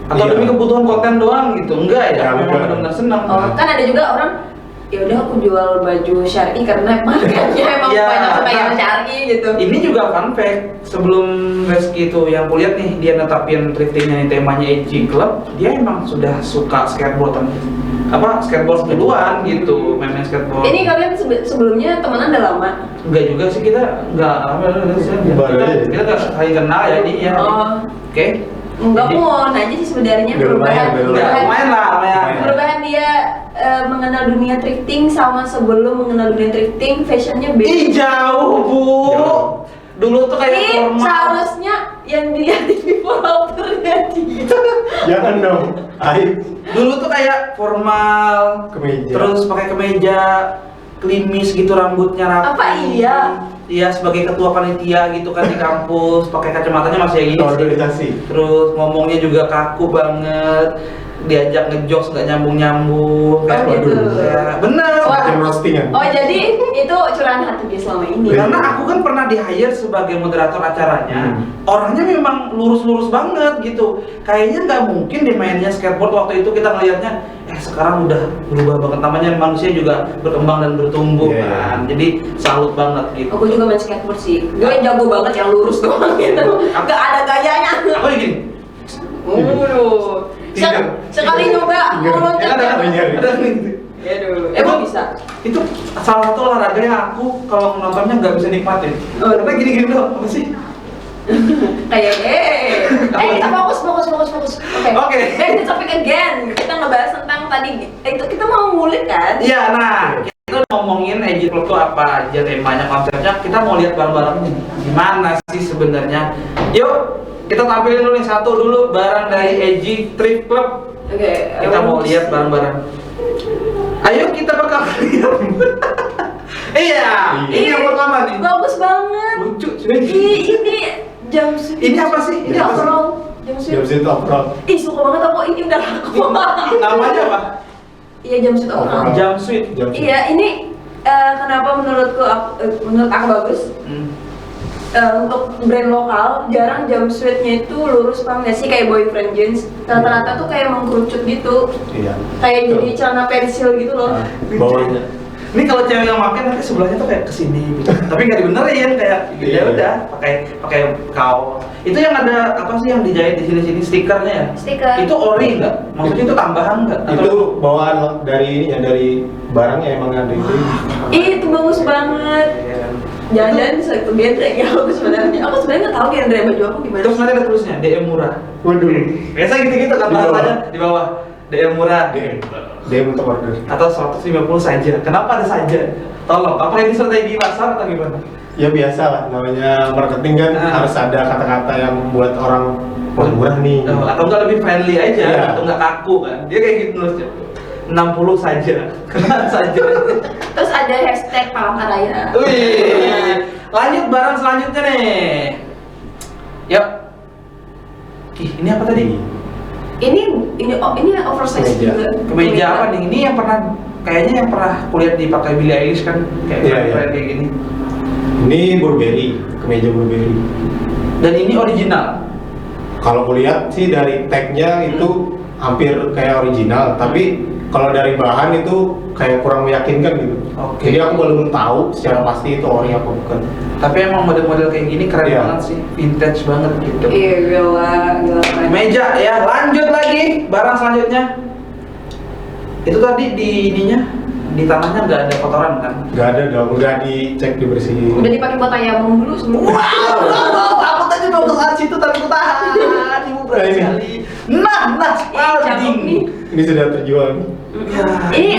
[SPEAKER 2] Atau
[SPEAKER 3] Iya.
[SPEAKER 2] demi kebutuhan konten doang gitu? Enggak ya,
[SPEAKER 3] Ya,
[SPEAKER 2] memang
[SPEAKER 3] enggak.
[SPEAKER 2] benar-benar senang.
[SPEAKER 1] Oh, kan ada juga orang ya udah aku jual baju syar'i karena marketnya emang
[SPEAKER 2] Iya,
[SPEAKER 1] banyak suka yang
[SPEAKER 2] nah.
[SPEAKER 1] syar'i gitu.
[SPEAKER 2] Ini juga fun fact, sebelum Reski itu yang kulihat nih, dia netapin thriftingnya yang temanya AG Club, dia emang sudah suka skateboard skateboard duluan gitu, main skateboard.
[SPEAKER 1] Ini kalian sebelumnya temenan udah lama?
[SPEAKER 2] Enggak juga sih, kita enggak
[SPEAKER 3] Baru aja.
[SPEAKER 2] kita enggak saling kenal ya ini ya.
[SPEAKER 1] Oh.
[SPEAKER 2] Oke.
[SPEAKER 1] Enggak, aku mau nanya sih sebenarnya
[SPEAKER 3] Udah lumayan,
[SPEAKER 1] perubahan
[SPEAKER 3] udah
[SPEAKER 2] Lumayan lah, lumayan.
[SPEAKER 1] perubahan dia mengenal dunia thrifting sama sebelum mengenal dunia thrifting, fashionnya beda.
[SPEAKER 2] Ih, jauh, Bu.
[SPEAKER 3] Jauh.
[SPEAKER 2] Dulu tuh kayak
[SPEAKER 1] Ini
[SPEAKER 2] formal.
[SPEAKER 1] seharusnya yang dilihat di followernya dia.
[SPEAKER 3] Jangan dong. Aib.
[SPEAKER 2] Dulu tuh kayak formal,
[SPEAKER 3] Kemeja.
[SPEAKER 2] terus pakai kemeja, klimis gitu, rambutnya rapi.
[SPEAKER 1] Apa iya?
[SPEAKER 2] Iya, sebagai ketua panitia gitu kan di kampus, pakai kacamatanya masih yang ini.
[SPEAKER 3] Organisasi.
[SPEAKER 2] Terus ngomongnya juga kaku banget, diajak ngejokes nggak nyambung.
[SPEAKER 1] Oh, gitu.
[SPEAKER 2] Ya, bener.
[SPEAKER 1] Wah.
[SPEAKER 3] Macam roastingan.
[SPEAKER 1] Oh jadi itu curahan hati dia selama ini.
[SPEAKER 2] Karena aku kan pernah di-hire sebagai moderator acaranya, orangnya memang lurus-lurus banget gitu. Kayaknya nggak mungkin deh mainnya skateboard waktu itu kita ngelihatnya, sekarang udah berubah banget. Namanya manusia juga berkembang dan bertumbuh
[SPEAKER 3] Iya,
[SPEAKER 2] kan. Jadi salut banget gitu.
[SPEAKER 1] Aku juga main skateboard sih. Gue jago banget yang lurus doang gitu. Gak ada gayanya.
[SPEAKER 2] Aku gini.
[SPEAKER 1] Waduh. Sekali nyoba mau loncat
[SPEAKER 2] Ada
[SPEAKER 1] ya.
[SPEAKER 2] ada gitu.
[SPEAKER 1] Aduh, emang bisa?
[SPEAKER 2] Itu salah satu olahraga yang aku kalau nontonnya nggak bisa nikmatin. Karena gini-gini doang, apa sih?
[SPEAKER 1] Kayak kita fokus. Oke.
[SPEAKER 2] Oke.
[SPEAKER 1] Back to topic again. Kita ngebahas tentang tadi itu kita mau ngulik kan?
[SPEAKER 2] Iya, nah kita ngomongin AG Club tuh apa aja temanya, konsepnya. Kita mau lihat barang-barangnya gimana sih sebenarnya. Yuk, kita tampilin dulu nih satu dulu barang dari AG Thrift Club.
[SPEAKER 1] Oke.
[SPEAKER 2] Kita mau lihat barang-barang. Ayo kita bakal lihat. Iya, ini yang pertama nih.
[SPEAKER 1] Bagus banget.
[SPEAKER 2] Lucu,
[SPEAKER 1] Ini jumpsuit.
[SPEAKER 2] Ini apa sih?
[SPEAKER 1] Ini
[SPEAKER 2] Ini apa sih?
[SPEAKER 1] overall. Jumpsuit.
[SPEAKER 3] Jumpsuit overall.
[SPEAKER 1] Ih, suka banget aku. Ini udah laku.
[SPEAKER 2] Namanya apa?
[SPEAKER 1] Iya, jumpsuit overall.
[SPEAKER 2] Jumpsuit.
[SPEAKER 1] Iya, ini kenapa menurut aku bagus? Untuk brand lokal jarang jumpsuitnya itu lurus, paham nggak sih, kayak boyfriend jeans rata-rata tuh kayak mengkerucut gitu,
[SPEAKER 3] Iya.
[SPEAKER 1] kayak jadi celana pensil gitu loh.
[SPEAKER 3] Bawahnya.
[SPEAKER 2] Ini kalau cewek yang pakai nanti sebelahnya tuh kayak kesini gitu. Tapi nggak dibenerin kayak ya
[SPEAKER 3] Iya.
[SPEAKER 2] udah pakai kaos. Itu yang ada apa sih yang dijahit di sini stikernya ya?
[SPEAKER 1] Stiker.
[SPEAKER 2] Itu ori nggak? Maksudnya itu tambahan nggak?
[SPEAKER 3] Itu bawaan dari ini ya, dari barangnya emang ada itu.
[SPEAKER 1] Ih, itu bagus banget. Jangan-jangan satu genre ya aku sebenarnya. Aku sebenarnya nggak tahu genre baju aku gimana.
[SPEAKER 2] Terus nanti ada tulisnya DM murah.
[SPEAKER 3] Waduh.
[SPEAKER 2] Biasa gitu-gitu kan
[SPEAKER 3] Di bawah.
[SPEAKER 2] bahasanya di bawah. DM murah.
[SPEAKER 3] DM untuk order.
[SPEAKER 2] Atau 150 saja. Kenapa ada saja? Tolong, apa ini strategi pasar atau gimana?
[SPEAKER 3] Ya biasa lah, namanya marketing kan harus ada kata-kata yang membuat orang murah nih.
[SPEAKER 2] Atau enggak lebih friendly aja,
[SPEAKER 3] Iya.
[SPEAKER 2] atau enggak kaku kan? Dia kayak gitu nulisnya. 60 saja. Kenapa saja?
[SPEAKER 1] Terus ada hashtag Palangkaraya.
[SPEAKER 2] Wih. Lanjut barang selanjutnya nih. Yuk. Ih, ini apa tadi?
[SPEAKER 1] Ini oversize
[SPEAKER 3] Kemeja.
[SPEAKER 1] juga.
[SPEAKER 2] Kemeja apa nih? Ini yang pernah kayaknya yang pernah kulihat dipakai Billie Eilish kan kayak
[SPEAKER 3] Iya,
[SPEAKER 2] brand
[SPEAKER 3] iya.
[SPEAKER 2] kayak gini.
[SPEAKER 3] Ini Burberry, kemeja Burberry.
[SPEAKER 2] Dan ini original.
[SPEAKER 3] Kalau kulihat sih dari tagnya itu hampir kayak original, tapi kalau dari bahan itu kayak kurang meyakinkan gitu.
[SPEAKER 2] Oke.
[SPEAKER 3] Jadi aku belum tahu secara pasti itu ori apa bukan.
[SPEAKER 2] Tapi emang model-model kayak gini keren
[SPEAKER 3] Iya.
[SPEAKER 2] banget sih, vintage banget gitu.
[SPEAKER 1] Iya, gila keren.
[SPEAKER 2] Meja ya, lanjut lagi barang selanjutnya. Itu tadi di ininya, di tanahnya nggak ada kotoran kan?
[SPEAKER 3] Nggak ada dong, udah dicek dibersihin.
[SPEAKER 1] Udah dipakai buat ayam dulu sebelum.
[SPEAKER 2] Aku tadi mau ke arah situ tapi aku tahan. Ibu berani
[SPEAKER 3] Ini.
[SPEAKER 2] sekali. Nah,
[SPEAKER 1] Cakep
[SPEAKER 2] spalding.
[SPEAKER 1] nih.
[SPEAKER 3] Ini sudah terjual nih.
[SPEAKER 2] Ya.
[SPEAKER 1] Ini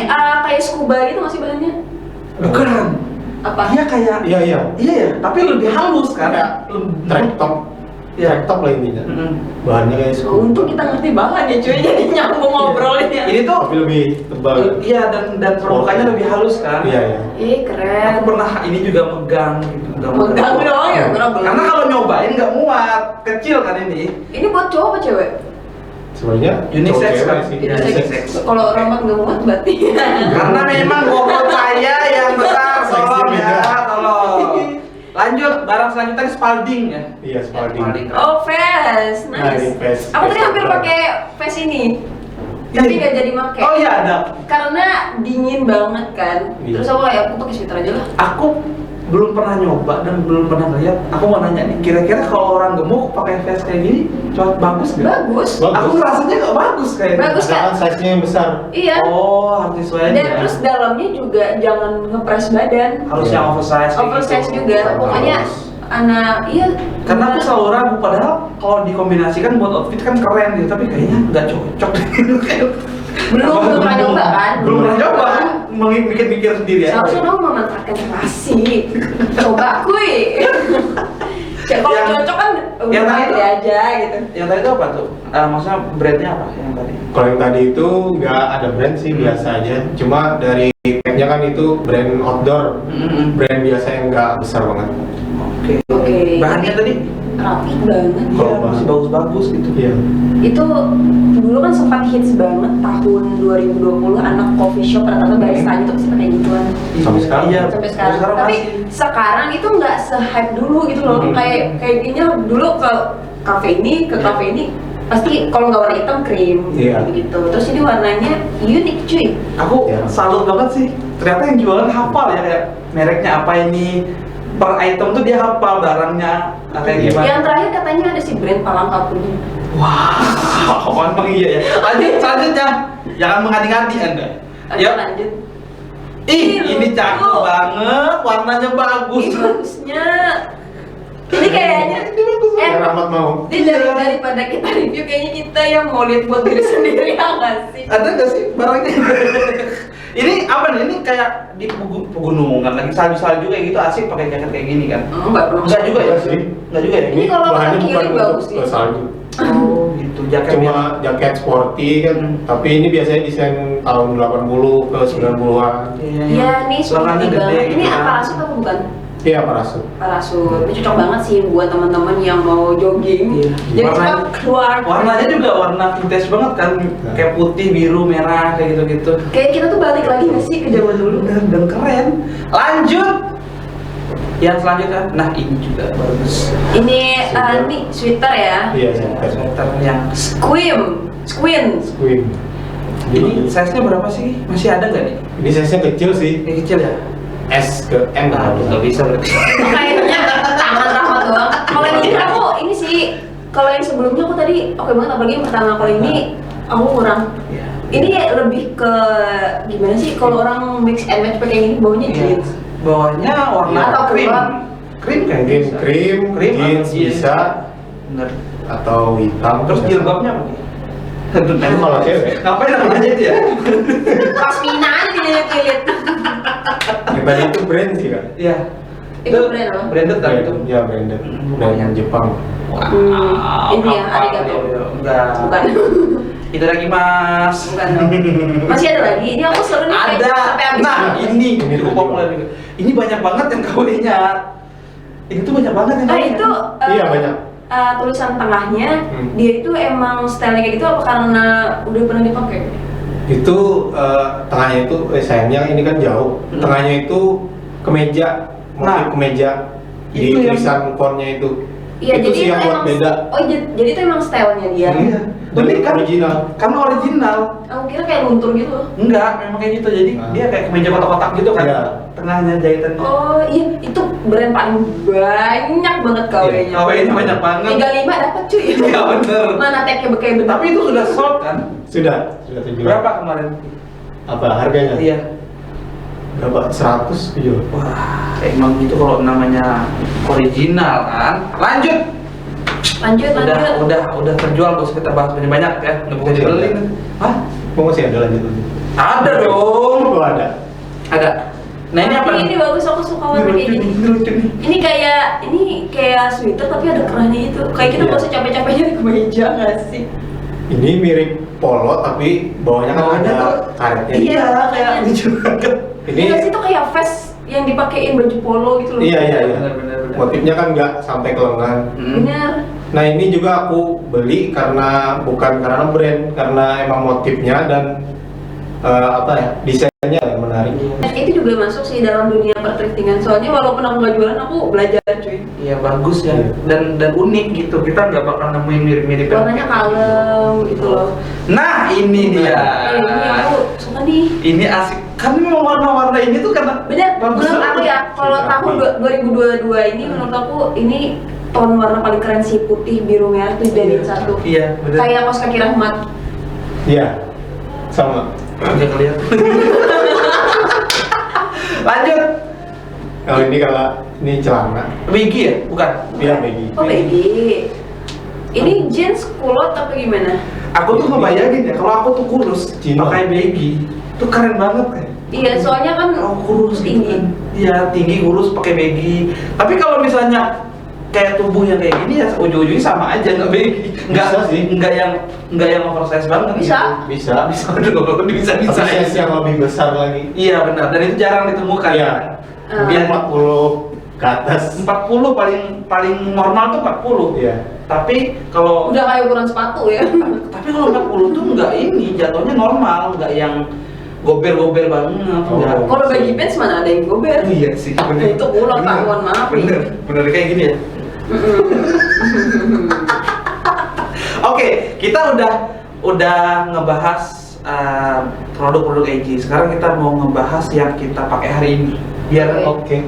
[SPEAKER 1] kayak scuba gitu nggak sih bahannya?
[SPEAKER 2] Bukan.
[SPEAKER 1] Apa?
[SPEAKER 2] Iya kayak.
[SPEAKER 3] Iya iya.
[SPEAKER 2] Iya ya, tapi lebih halus kan?
[SPEAKER 3] Track top.
[SPEAKER 2] Iya.
[SPEAKER 3] Track top lah intinya.
[SPEAKER 2] Mm-mm.
[SPEAKER 3] Bahannya kayak
[SPEAKER 1] Oh, untung kita ngerti bahan ya cuy, jadi nyambung ngobrolnya.
[SPEAKER 2] Ini tuh
[SPEAKER 3] tapi lebih tebal.
[SPEAKER 2] iya dan permukaannya lebih halus kan?
[SPEAKER 3] Iya iya.
[SPEAKER 1] Ih, keren.
[SPEAKER 2] Aku pernah ini juga megang gitu.
[SPEAKER 1] Megang doang ya, keren banget.
[SPEAKER 2] Karena kalau nyobain nggak muat, kecil kan ini.
[SPEAKER 1] Ini buat cowok apa cewek?
[SPEAKER 3] Sebenarnya
[SPEAKER 2] Unisex
[SPEAKER 3] cowok
[SPEAKER 2] kan?
[SPEAKER 3] cewek sih.
[SPEAKER 2] Iya, unisex.
[SPEAKER 1] Kalau ramat nggak muat berarti.
[SPEAKER 2] Karena memang bobot saya yang besar, tolong
[SPEAKER 3] Seksi
[SPEAKER 2] ya,
[SPEAKER 3] beda.
[SPEAKER 2] tolong. Lanjut, barang selanjutnya ini spalding ya.
[SPEAKER 3] Iya, spalding.
[SPEAKER 1] Oh, vest,
[SPEAKER 3] Nah, ini
[SPEAKER 1] nice.
[SPEAKER 3] vest.
[SPEAKER 1] Aku tadi
[SPEAKER 3] Vest
[SPEAKER 1] hampir
[SPEAKER 3] berat.
[SPEAKER 1] pakai vest ini, tapi
[SPEAKER 2] Iya.
[SPEAKER 1] nggak jadi make.
[SPEAKER 2] Oh iya ada.
[SPEAKER 1] Karena dingin banget kan.
[SPEAKER 3] Iya.
[SPEAKER 1] Terus aku kayak aku pakai sweater aja lah.
[SPEAKER 2] Aku belum pernah nyoba dan belum pernah lihat. Aku mau nanya nih, kira-kira kalau orang gemuk pakai vest kayak gini, cocok bagus nggak?
[SPEAKER 1] Bagus.
[SPEAKER 3] Bagus.
[SPEAKER 2] Aku ngerasanya nggak bagus kayaknya.
[SPEAKER 1] Bagus.
[SPEAKER 3] Ada kan size-nya yang besar.
[SPEAKER 1] Iya.
[SPEAKER 2] Oh, harus disesuaikan
[SPEAKER 1] Dan
[SPEAKER 2] ya.
[SPEAKER 1] terus dalamnya juga jangan ngepres badan.
[SPEAKER 2] Harus
[SPEAKER 3] Iya.
[SPEAKER 2] yang oversize. kayak
[SPEAKER 1] Oversize
[SPEAKER 2] gitu.
[SPEAKER 1] juga. Pokoknya anak iya.
[SPEAKER 2] Karena aku selalu ragu, padahal kalau dikombinasikan buat outfit kan keren gitu, tapi kayaknya nggak cocok.
[SPEAKER 1] belum pernah nyoba kan?
[SPEAKER 2] Belum pernah nyoba, mikir-mikir sendiri ya.
[SPEAKER 1] Seharusnya kamu memanfaatkan relasi. Coba kuy. Kalau
[SPEAKER 2] Yang-
[SPEAKER 1] cocok kan
[SPEAKER 2] yang
[SPEAKER 1] udah
[SPEAKER 2] tadi itu-
[SPEAKER 1] pilih aja gitu.
[SPEAKER 2] Yang tadi itu apa tuh? Maksudnya brandnya apa yang tadi?
[SPEAKER 3] Kalau yang tadi itu nggak ada brand sih, biasa aja. Cuma dari tagnya kan itu brand outdoor, brand biasa yang nggak besar banget.
[SPEAKER 2] Oke.
[SPEAKER 1] Oke.
[SPEAKER 2] Bahannya tadi?
[SPEAKER 1] Rapi banget.
[SPEAKER 2] Iya,
[SPEAKER 3] Kalau
[SPEAKER 2] masih
[SPEAKER 3] bahan.
[SPEAKER 2] bagus-bagus gitu.
[SPEAKER 3] Iya.
[SPEAKER 1] Itu dulu kan sempat hits banget tahun 2020 anak coffee shop rata-rata baristanya tuh pasti pakai gituan.
[SPEAKER 3] Sampai sekarang?
[SPEAKER 2] Iya,
[SPEAKER 1] Sampai sekarang. Tapi
[SPEAKER 2] masih.
[SPEAKER 1] sekarang itu nggak se-hype dulu gitu loh.
[SPEAKER 3] Hmm.
[SPEAKER 1] Kayaknya dulu ke kafe ini pasti kalau nggak warna hitam krim
[SPEAKER 3] Iya.
[SPEAKER 1] gitu. Terus ini warnanya unik cuy.
[SPEAKER 2] Aku
[SPEAKER 3] Ya.
[SPEAKER 2] salut banget sih. Ternyata yang jualan hafal ya, kayak mereknya apa ini, per item tuh dia hafal barangnya kayak
[SPEAKER 3] Iya.
[SPEAKER 2] gimana.
[SPEAKER 1] Yang terakhir katanya ada si brand palang kapurnya.
[SPEAKER 2] Wah, emang iya ya. Lanjut selanjutnya, jangan mengadi-ngadi Anda. Yuk.
[SPEAKER 1] Lanjut.
[SPEAKER 2] Ih,
[SPEAKER 1] Ih,
[SPEAKER 2] ini cakep
[SPEAKER 1] lucu.
[SPEAKER 2] banget, warnanya bagus.
[SPEAKER 1] Ih, bagusnya. Ini kayaknya
[SPEAKER 3] Rahmat mau.
[SPEAKER 1] Ini daripada kita review kayaknya kita yang mau lihat buat diri sendiri ya nggak sih?
[SPEAKER 2] Ada nggak sih barangnya? Ini apa nih? Ini kayak di pegunungan lagi salju-salju kayak gitu, asik pakai jaket kayak gini kan?
[SPEAKER 1] Enggak belum.
[SPEAKER 2] Enggak juga ya?
[SPEAKER 3] Enggak sih.
[SPEAKER 2] Enggak juga ya?
[SPEAKER 1] Ini kalau
[SPEAKER 3] bahannya
[SPEAKER 1] pakai
[SPEAKER 3] bukan
[SPEAKER 1] kiri
[SPEAKER 3] untuk
[SPEAKER 1] bagus sih.
[SPEAKER 3] salju.
[SPEAKER 2] Oh, gitu jaket
[SPEAKER 3] Cuma jaket sporty kan, tapi ini biasanya desain tahun 80 ke 90-an.
[SPEAKER 1] Iya nih
[SPEAKER 2] lengannya
[SPEAKER 1] sporty
[SPEAKER 2] gede
[SPEAKER 1] banget. Ini
[SPEAKER 2] gitu kan.
[SPEAKER 1] parasut apa bukan?
[SPEAKER 3] Iya, parasut.
[SPEAKER 1] Parasut. Ini cocok banget sih buat teman-teman yang mau jogging.
[SPEAKER 2] Iya.
[SPEAKER 1] Jadi
[SPEAKER 2] Warna-
[SPEAKER 1] cepat keluar.
[SPEAKER 2] Warnanya juga warna vintage banget kan, kayak putih, biru, merah kayak gitu-gitu.
[SPEAKER 1] Kayak kita tuh balik lagi nggak sih ke zaman dulu?
[SPEAKER 2] Dan keren. Lanjut. Yang selanjutnya, nah ini juga bagus.
[SPEAKER 1] Ini
[SPEAKER 3] Sweater.
[SPEAKER 1] nih sweater ya.
[SPEAKER 3] Iya, sweater.
[SPEAKER 2] Sweater yang
[SPEAKER 1] Squim.
[SPEAKER 3] Squim.
[SPEAKER 2] ini size-nya berapa sih? Masih ada nggak nih?
[SPEAKER 3] Ini size-nya kecil sih.
[SPEAKER 2] Yang kecil ya?
[SPEAKER 3] S ke M.
[SPEAKER 2] Nah, nggak bisa berarti.
[SPEAKER 1] Kayaknya tangan Rahmat doang. Kalau yang ini aku ini sih, kalau yang sebelumnya aku tadi oke banget, apalagi yang pertama. Kalau ini aku kurang.
[SPEAKER 2] Iya.
[SPEAKER 1] Ini lebih ke gimana sih? Kalau orang mix and match pakai ini baunya
[SPEAKER 2] Iya.
[SPEAKER 1] jeans.
[SPEAKER 2] Bawahnya warna
[SPEAKER 1] Atau
[SPEAKER 2] krim.
[SPEAKER 1] gelap.
[SPEAKER 2] Krim kayak
[SPEAKER 3] Mungkin
[SPEAKER 2] bisa.
[SPEAKER 3] krim,
[SPEAKER 2] Krim atau
[SPEAKER 3] jeans bisa,
[SPEAKER 2] Bener.
[SPEAKER 3] atau hitam.
[SPEAKER 2] Terus
[SPEAKER 3] bisa.
[SPEAKER 2] jilbabnya apa?
[SPEAKER 3] Itu kalau cewek.
[SPEAKER 2] Ngapain namanya itu ya?
[SPEAKER 1] Pasmina aja dililit-lilit.
[SPEAKER 3] Yang tadi itu brand sih kan?
[SPEAKER 2] Iya.
[SPEAKER 1] Itu brand apa?
[SPEAKER 2] Branded kan itu?
[SPEAKER 3] Ya, branded.
[SPEAKER 2] Lumayan.
[SPEAKER 3] Brand Jepang.
[SPEAKER 1] Ini ya, arigato.
[SPEAKER 2] Enggak.
[SPEAKER 1] Bukan.
[SPEAKER 2] Itu lagi mas.
[SPEAKER 1] Bukan dong. Masih ada lagi. Ini aku seru nih kayak
[SPEAKER 2] Ada.
[SPEAKER 1] sampai habis.
[SPEAKER 2] Nah ini
[SPEAKER 3] Ini
[SPEAKER 2] cukup
[SPEAKER 3] juga.
[SPEAKER 2] populer juga. Ini banyak banget yang KW-nya. Ini tuh banyak banget yang
[SPEAKER 1] Nah
[SPEAKER 2] KW-nya.
[SPEAKER 1] itu
[SPEAKER 3] Iya, banyak.
[SPEAKER 1] tulisan tengahnya
[SPEAKER 3] Hmm.
[SPEAKER 1] dia itu emang stylenya kayak gitu apa karena udah pernah dipakai?
[SPEAKER 3] Itu tengahnya itu sayangnya ini kan jauh.
[SPEAKER 2] Hmm.
[SPEAKER 3] Tengahnya itu kemeja, motif
[SPEAKER 2] Nah,
[SPEAKER 3] kemeja di
[SPEAKER 2] itu yang-
[SPEAKER 3] tulisan fontnya itu.
[SPEAKER 1] Iya,
[SPEAKER 3] itu sih yang buat beda.
[SPEAKER 1] Oh, jadi itu emang stylenya dia.
[SPEAKER 2] Iya.
[SPEAKER 3] Dan
[SPEAKER 2] Ini kan
[SPEAKER 3] original.
[SPEAKER 2] Karena original.
[SPEAKER 1] Aku kira kayak luntur gitu loh.
[SPEAKER 2] Enggak, memang kayak gitu. Jadi
[SPEAKER 3] Nah.
[SPEAKER 2] dia kayak kemeja kotak-kotak gitu kan.
[SPEAKER 3] Iya.
[SPEAKER 2] Tengahnya jahitannya.
[SPEAKER 1] Oh iya, itu brand paling banyak banget KW-nya.
[SPEAKER 2] KW-nya banyak banget.
[SPEAKER 1] 35 dapat cuy.
[SPEAKER 2] Iya bener.
[SPEAKER 1] Mana tag-nya kayak bener.
[SPEAKER 2] Tapi itu sudah sold kan?
[SPEAKER 3] Sudah terjual.
[SPEAKER 2] Berapa kemarin?
[SPEAKER 3] Apa harganya?
[SPEAKER 2] Iya.
[SPEAKER 3] Berapa? 100 dijual.
[SPEAKER 2] Wah, emang itu kalau namanya original kan. Lanjut.
[SPEAKER 1] Lanjut.
[SPEAKER 2] Udah terjual, terus kita bahas banyak ya. Udah bukan
[SPEAKER 3] Masih
[SPEAKER 2] dibeli.
[SPEAKER 3] ada.
[SPEAKER 2] Hah?
[SPEAKER 3] Oh, masih ada lanjut lagi.
[SPEAKER 2] Ada dong.
[SPEAKER 3] Oh, ada.
[SPEAKER 2] Ada. Nah ini apa?
[SPEAKER 1] Ini bagus, aku suka warna kayak gini.
[SPEAKER 2] Ini lucu nih.
[SPEAKER 1] Ini kayak sweater tapi ada kerannya itu. Kayak kita
[SPEAKER 3] Iya.
[SPEAKER 1] nggak usah capek-capek nyari kemeja nggak sih?
[SPEAKER 3] Ini mirip polo tapi bawahnya kan
[SPEAKER 2] Bawahnya
[SPEAKER 3] ada
[SPEAKER 2] tuh-
[SPEAKER 3] karetnya.
[SPEAKER 2] Iya, kayak lucu banget.
[SPEAKER 1] Ini nggak sih itu kayak vest yang dipakein baju polo gitu loh.
[SPEAKER 3] Iya.
[SPEAKER 2] Benar.
[SPEAKER 3] Motifnya kan nggak sampai ke lengan.
[SPEAKER 1] Bener.
[SPEAKER 3] Nah ini juga aku beli karena bukan karena brand, karena emang motifnya dan apa ya, desainnya yang menarik.
[SPEAKER 1] Dan itu juga masuk sih dalam dunia perthriftingan. Soalnya walaupun aku nggak jualan, aku belajar cuy.
[SPEAKER 2] Iya bagus ya. Dan unik gitu. Kita nggak bakal nemuin mirip-mirip. yang
[SPEAKER 1] Warnanya
[SPEAKER 2] kayak
[SPEAKER 1] kalem gitu loh.
[SPEAKER 2] Nah ini dia.
[SPEAKER 1] Ini aku suka nih.
[SPEAKER 2] Ini asik. Kan memang warna-warna ini tuh karena
[SPEAKER 1] Bener,
[SPEAKER 2] bagus
[SPEAKER 1] menurut
[SPEAKER 2] banget.
[SPEAKER 1] aku ya, kalau
[SPEAKER 3] Rapi.
[SPEAKER 1] tahun 2022 ini menurut aku ini tone warna paling keren sih, putih, biru, merah tuh jadiin satu.
[SPEAKER 2] Iya, bener.
[SPEAKER 1] Kayak kaos kaki Rahmat.
[SPEAKER 3] Iya, sama.
[SPEAKER 2] Udah kelihatan. Lanjut.
[SPEAKER 3] Kalau ini kalau ini celana,
[SPEAKER 2] Wiggy ya? Bukan.
[SPEAKER 3] iya baggy.
[SPEAKER 1] Oh baby. Ini jeans kulot apa gimana?
[SPEAKER 2] Aku tuh ngebayangin ya, kalau aku tuh kurus,
[SPEAKER 3] Cino.
[SPEAKER 2] pakai baggy, tuh keren banget kan?
[SPEAKER 1] Iya, soalnya kan
[SPEAKER 2] Kalau kurus gitu
[SPEAKER 1] tinggi.
[SPEAKER 2] kan? Iya, tinggi kurus pakai baggy. Tapi kalau misalnya kayak tubuh yang kayak gini ya ujung-ujungnya sama aja nggak baggy.
[SPEAKER 3] Bisa sih.
[SPEAKER 2] Nggak yang oversize banget.
[SPEAKER 1] Bisa.
[SPEAKER 3] Bisa.
[SPEAKER 2] Bisa. Aduh, bisa.
[SPEAKER 3] Tapi size yang lebih besar lagi.
[SPEAKER 2] Iya benar. Dan itu jarang ditemukan.
[SPEAKER 3] Iya. Mungkin
[SPEAKER 2] Iya.
[SPEAKER 3] 40 ke atas.
[SPEAKER 2] 40 paling normal tuh 40.
[SPEAKER 3] Iya.
[SPEAKER 2] Tapi kalau
[SPEAKER 1] Udah kayak ukuran sepatu ya.
[SPEAKER 2] tapi kalau 40 tuh nggak ini jatuhnya normal, nggak yang gober-gober banget.
[SPEAKER 3] Oh.
[SPEAKER 2] nggak.
[SPEAKER 1] Kalau bagi pants mana ada yang gober?
[SPEAKER 2] Iya sih, bener.
[SPEAKER 1] Itu kulot, Pak.
[SPEAKER 2] Bener.
[SPEAKER 1] Mohon maaf nih.
[SPEAKER 2] Bener kayak gini ya. Oke, kita udah ngebahas produk-produk AG. Sekarang kita mau ngebahas yang kita pakai hari ini. Biar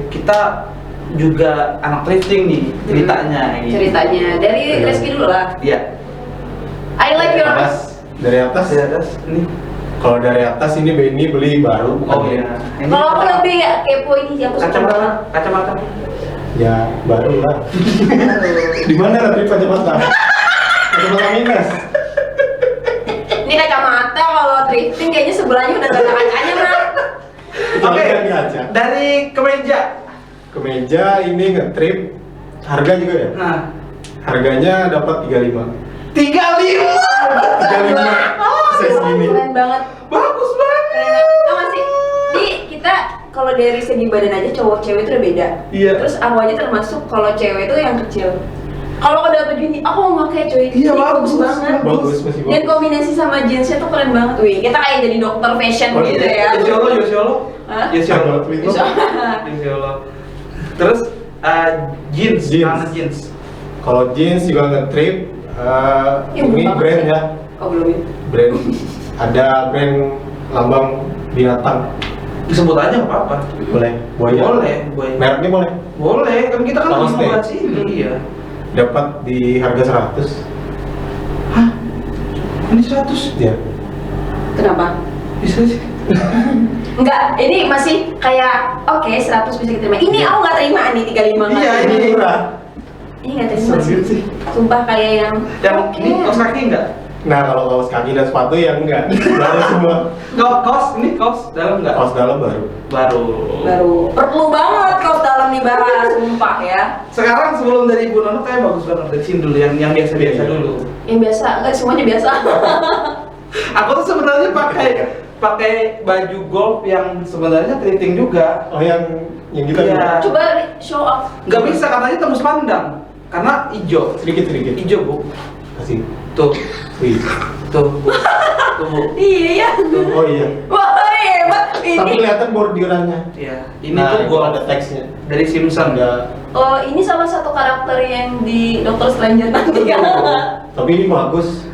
[SPEAKER 2] kita juga anak thrifting nih ceritanya.
[SPEAKER 1] Ceritanya dari Reski dulu lah.
[SPEAKER 2] Iya.
[SPEAKER 1] I like your
[SPEAKER 3] Dari atas.
[SPEAKER 2] Ini.
[SPEAKER 3] Kalau dari atas ini Benny beli baru.
[SPEAKER 2] Oh iya.
[SPEAKER 1] Kalau aku lebih ya kepo ini sih, aku suka banget.
[SPEAKER 2] Kacamata.
[SPEAKER 3] Ya baru lah. Di mana nanti kacamata? Kacamata minus.
[SPEAKER 1] Ini kacamata kalau thrifting kayaknya sebelahnya udah gak ada kacanya, Bro.
[SPEAKER 2] Oke.
[SPEAKER 3] Jangan diaca.
[SPEAKER 2] Dari kemeja.
[SPEAKER 3] Kemeja ini nge-trip. Harga juga ya?
[SPEAKER 2] Nah,
[SPEAKER 3] Harganya dapat 35.
[SPEAKER 2] 35.
[SPEAKER 3] 35 size gini.
[SPEAKER 1] Keren banget.
[SPEAKER 2] Bagus banget.
[SPEAKER 1] Keren banget. Tau gak sih? Di kita kalau dari segi badan aja cowok cewek itu udah beda.
[SPEAKER 2] Iya.
[SPEAKER 1] Terus aku aja termasuk kalau cewek itu yang kecil. Kalau udah baju ini, aku mau pakai cuy.
[SPEAKER 2] Iya,
[SPEAKER 1] Ini
[SPEAKER 2] bagus.
[SPEAKER 1] banget.
[SPEAKER 3] Bagus, masih
[SPEAKER 1] Dan
[SPEAKER 3] bagus.
[SPEAKER 1] kombinasi sama jeansnya tuh keren banget. Wih, kita kayak jadi dokter fashion gitu ya.
[SPEAKER 2] Yosiolo.
[SPEAKER 1] Hah?
[SPEAKER 2] Yosiolo.
[SPEAKER 1] Bisa.
[SPEAKER 2] Yosiolo. Terus jeans,
[SPEAKER 3] Jeans.
[SPEAKER 2] celana jeans.
[SPEAKER 3] Kalau jeans juga nge-trip.
[SPEAKER 1] Ya,
[SPEAKER 3] Ini
[SPEAKER 1] belum
[SPEAKER 3] brand
[SPEAKER 1] banget
[SPEAKER 3] ya.
[SPEAKER 1] Oh belum ya?
[SPEAKER 3] Brand. Ada brand lambang binatang.
[SPEAKER 2] Disebut aja nggak apa-apa.
[SPEAKER 3] Boleh. Buaya.
[SPEAKER 2] Boleh.
[SPEAKER 3] Mereknya boleh.
[SPEAKER 2] Boleh, kan kita kan
[SPEAKER 3] Sama
[SPEAKER 2] lagi
[SPEAKER 3] stay.
[SPEAKER 2] bahas ini. Iya.
[SPEAKER 3] Dapat di harga 100.
[SPEAKER 2] Hah? Ini 100?
[SPEAKER 3] Ya.
[SPEAKER 1] Kenapa?
[SPEAKER 2] Bisa sih.
[SPEAKER 1] Enggak, ini masih kayak oke 100 bisa kita terima. Ini aku nggak terima nih 35 nggak
[SPEAKER 2] Iya,
[SPEAKER 1] terima.
[SPEAKER 2] ini
[SPEAKER 3] murah.
[SPEAKER 1] Ini nggak terima sih.
[SPEAKER 2] Serius sih.
[SPEAKER 1] Sumpah kayak yang
[SPEAKER 2] Yang
[SPEAKER 1] oke.
[SPEAKER 2] ini kaos kaki enggak?
[SPEAKER 3] Nah, kalau kaos kaki dan sepatu ya enggak. Baru semua.
[SPEAKER 2] Kaos ini kaos dalam enggak?
[SPEAKER 3] Kaos dalam baru.
[SPEAKER 2] Baru.
[SPEAKER 1] Baru perlu banget kaos dalam dibahas, sumpah ya.
[SPEAKER 2] Sekarang sebelum dari Ibu Nono kayak bagus banget dari sini dulu yang biasa-biasa dulu.
[SPEAKER 1] Yang biasa, enggak semuanya biasa.
[SPEAKER 2] Aku tuh sebenarnya pakai baju golf yang sebenarnya thrifting juga.
[SPEAKER 3] Oh, yang kita
[SPEAKER 2] Iya.
[SPEAKER 1] Coba show off.
[SPEAKER 2] Nggak bisa katanya tembus pandang karena hijau.
[SPEAKER 3] sedikit.
[SPEAKER 2] Hijau Bu.
[SPEAKER 3] Kasih.
[SPEAKER 2] Tuh,
[SPEAKER 3] Wih.
[SPEAKER 2] tuh Bu. Tuh Bu.
[SPEAKER 1] Iya ya.
[SPEAKER 3] Oh iya.
[SPEAKER 1] Wah hebat
[SPEAKER 3] Tapi
[SPEAKER 1] ini.
[SPEAKER 3] kelihatan bordirannya.
[SPEAKER 2] Iya, ini
[SPEAKER 3] Nah,
[SPEAKER 2] tuh
[SPEAKER 3] itu
[SPEAKER 2] golf
[SPEAKER 3] ada teksnya.
[SPEAKER 2] dari Simpson.
[SPEAKER 3] Ada.
[SPEAKER 1] Oh ini salah satu karakter yang di Doctor Stranger nanti kan.
[SPEAKER 3] Tapi ini bagus.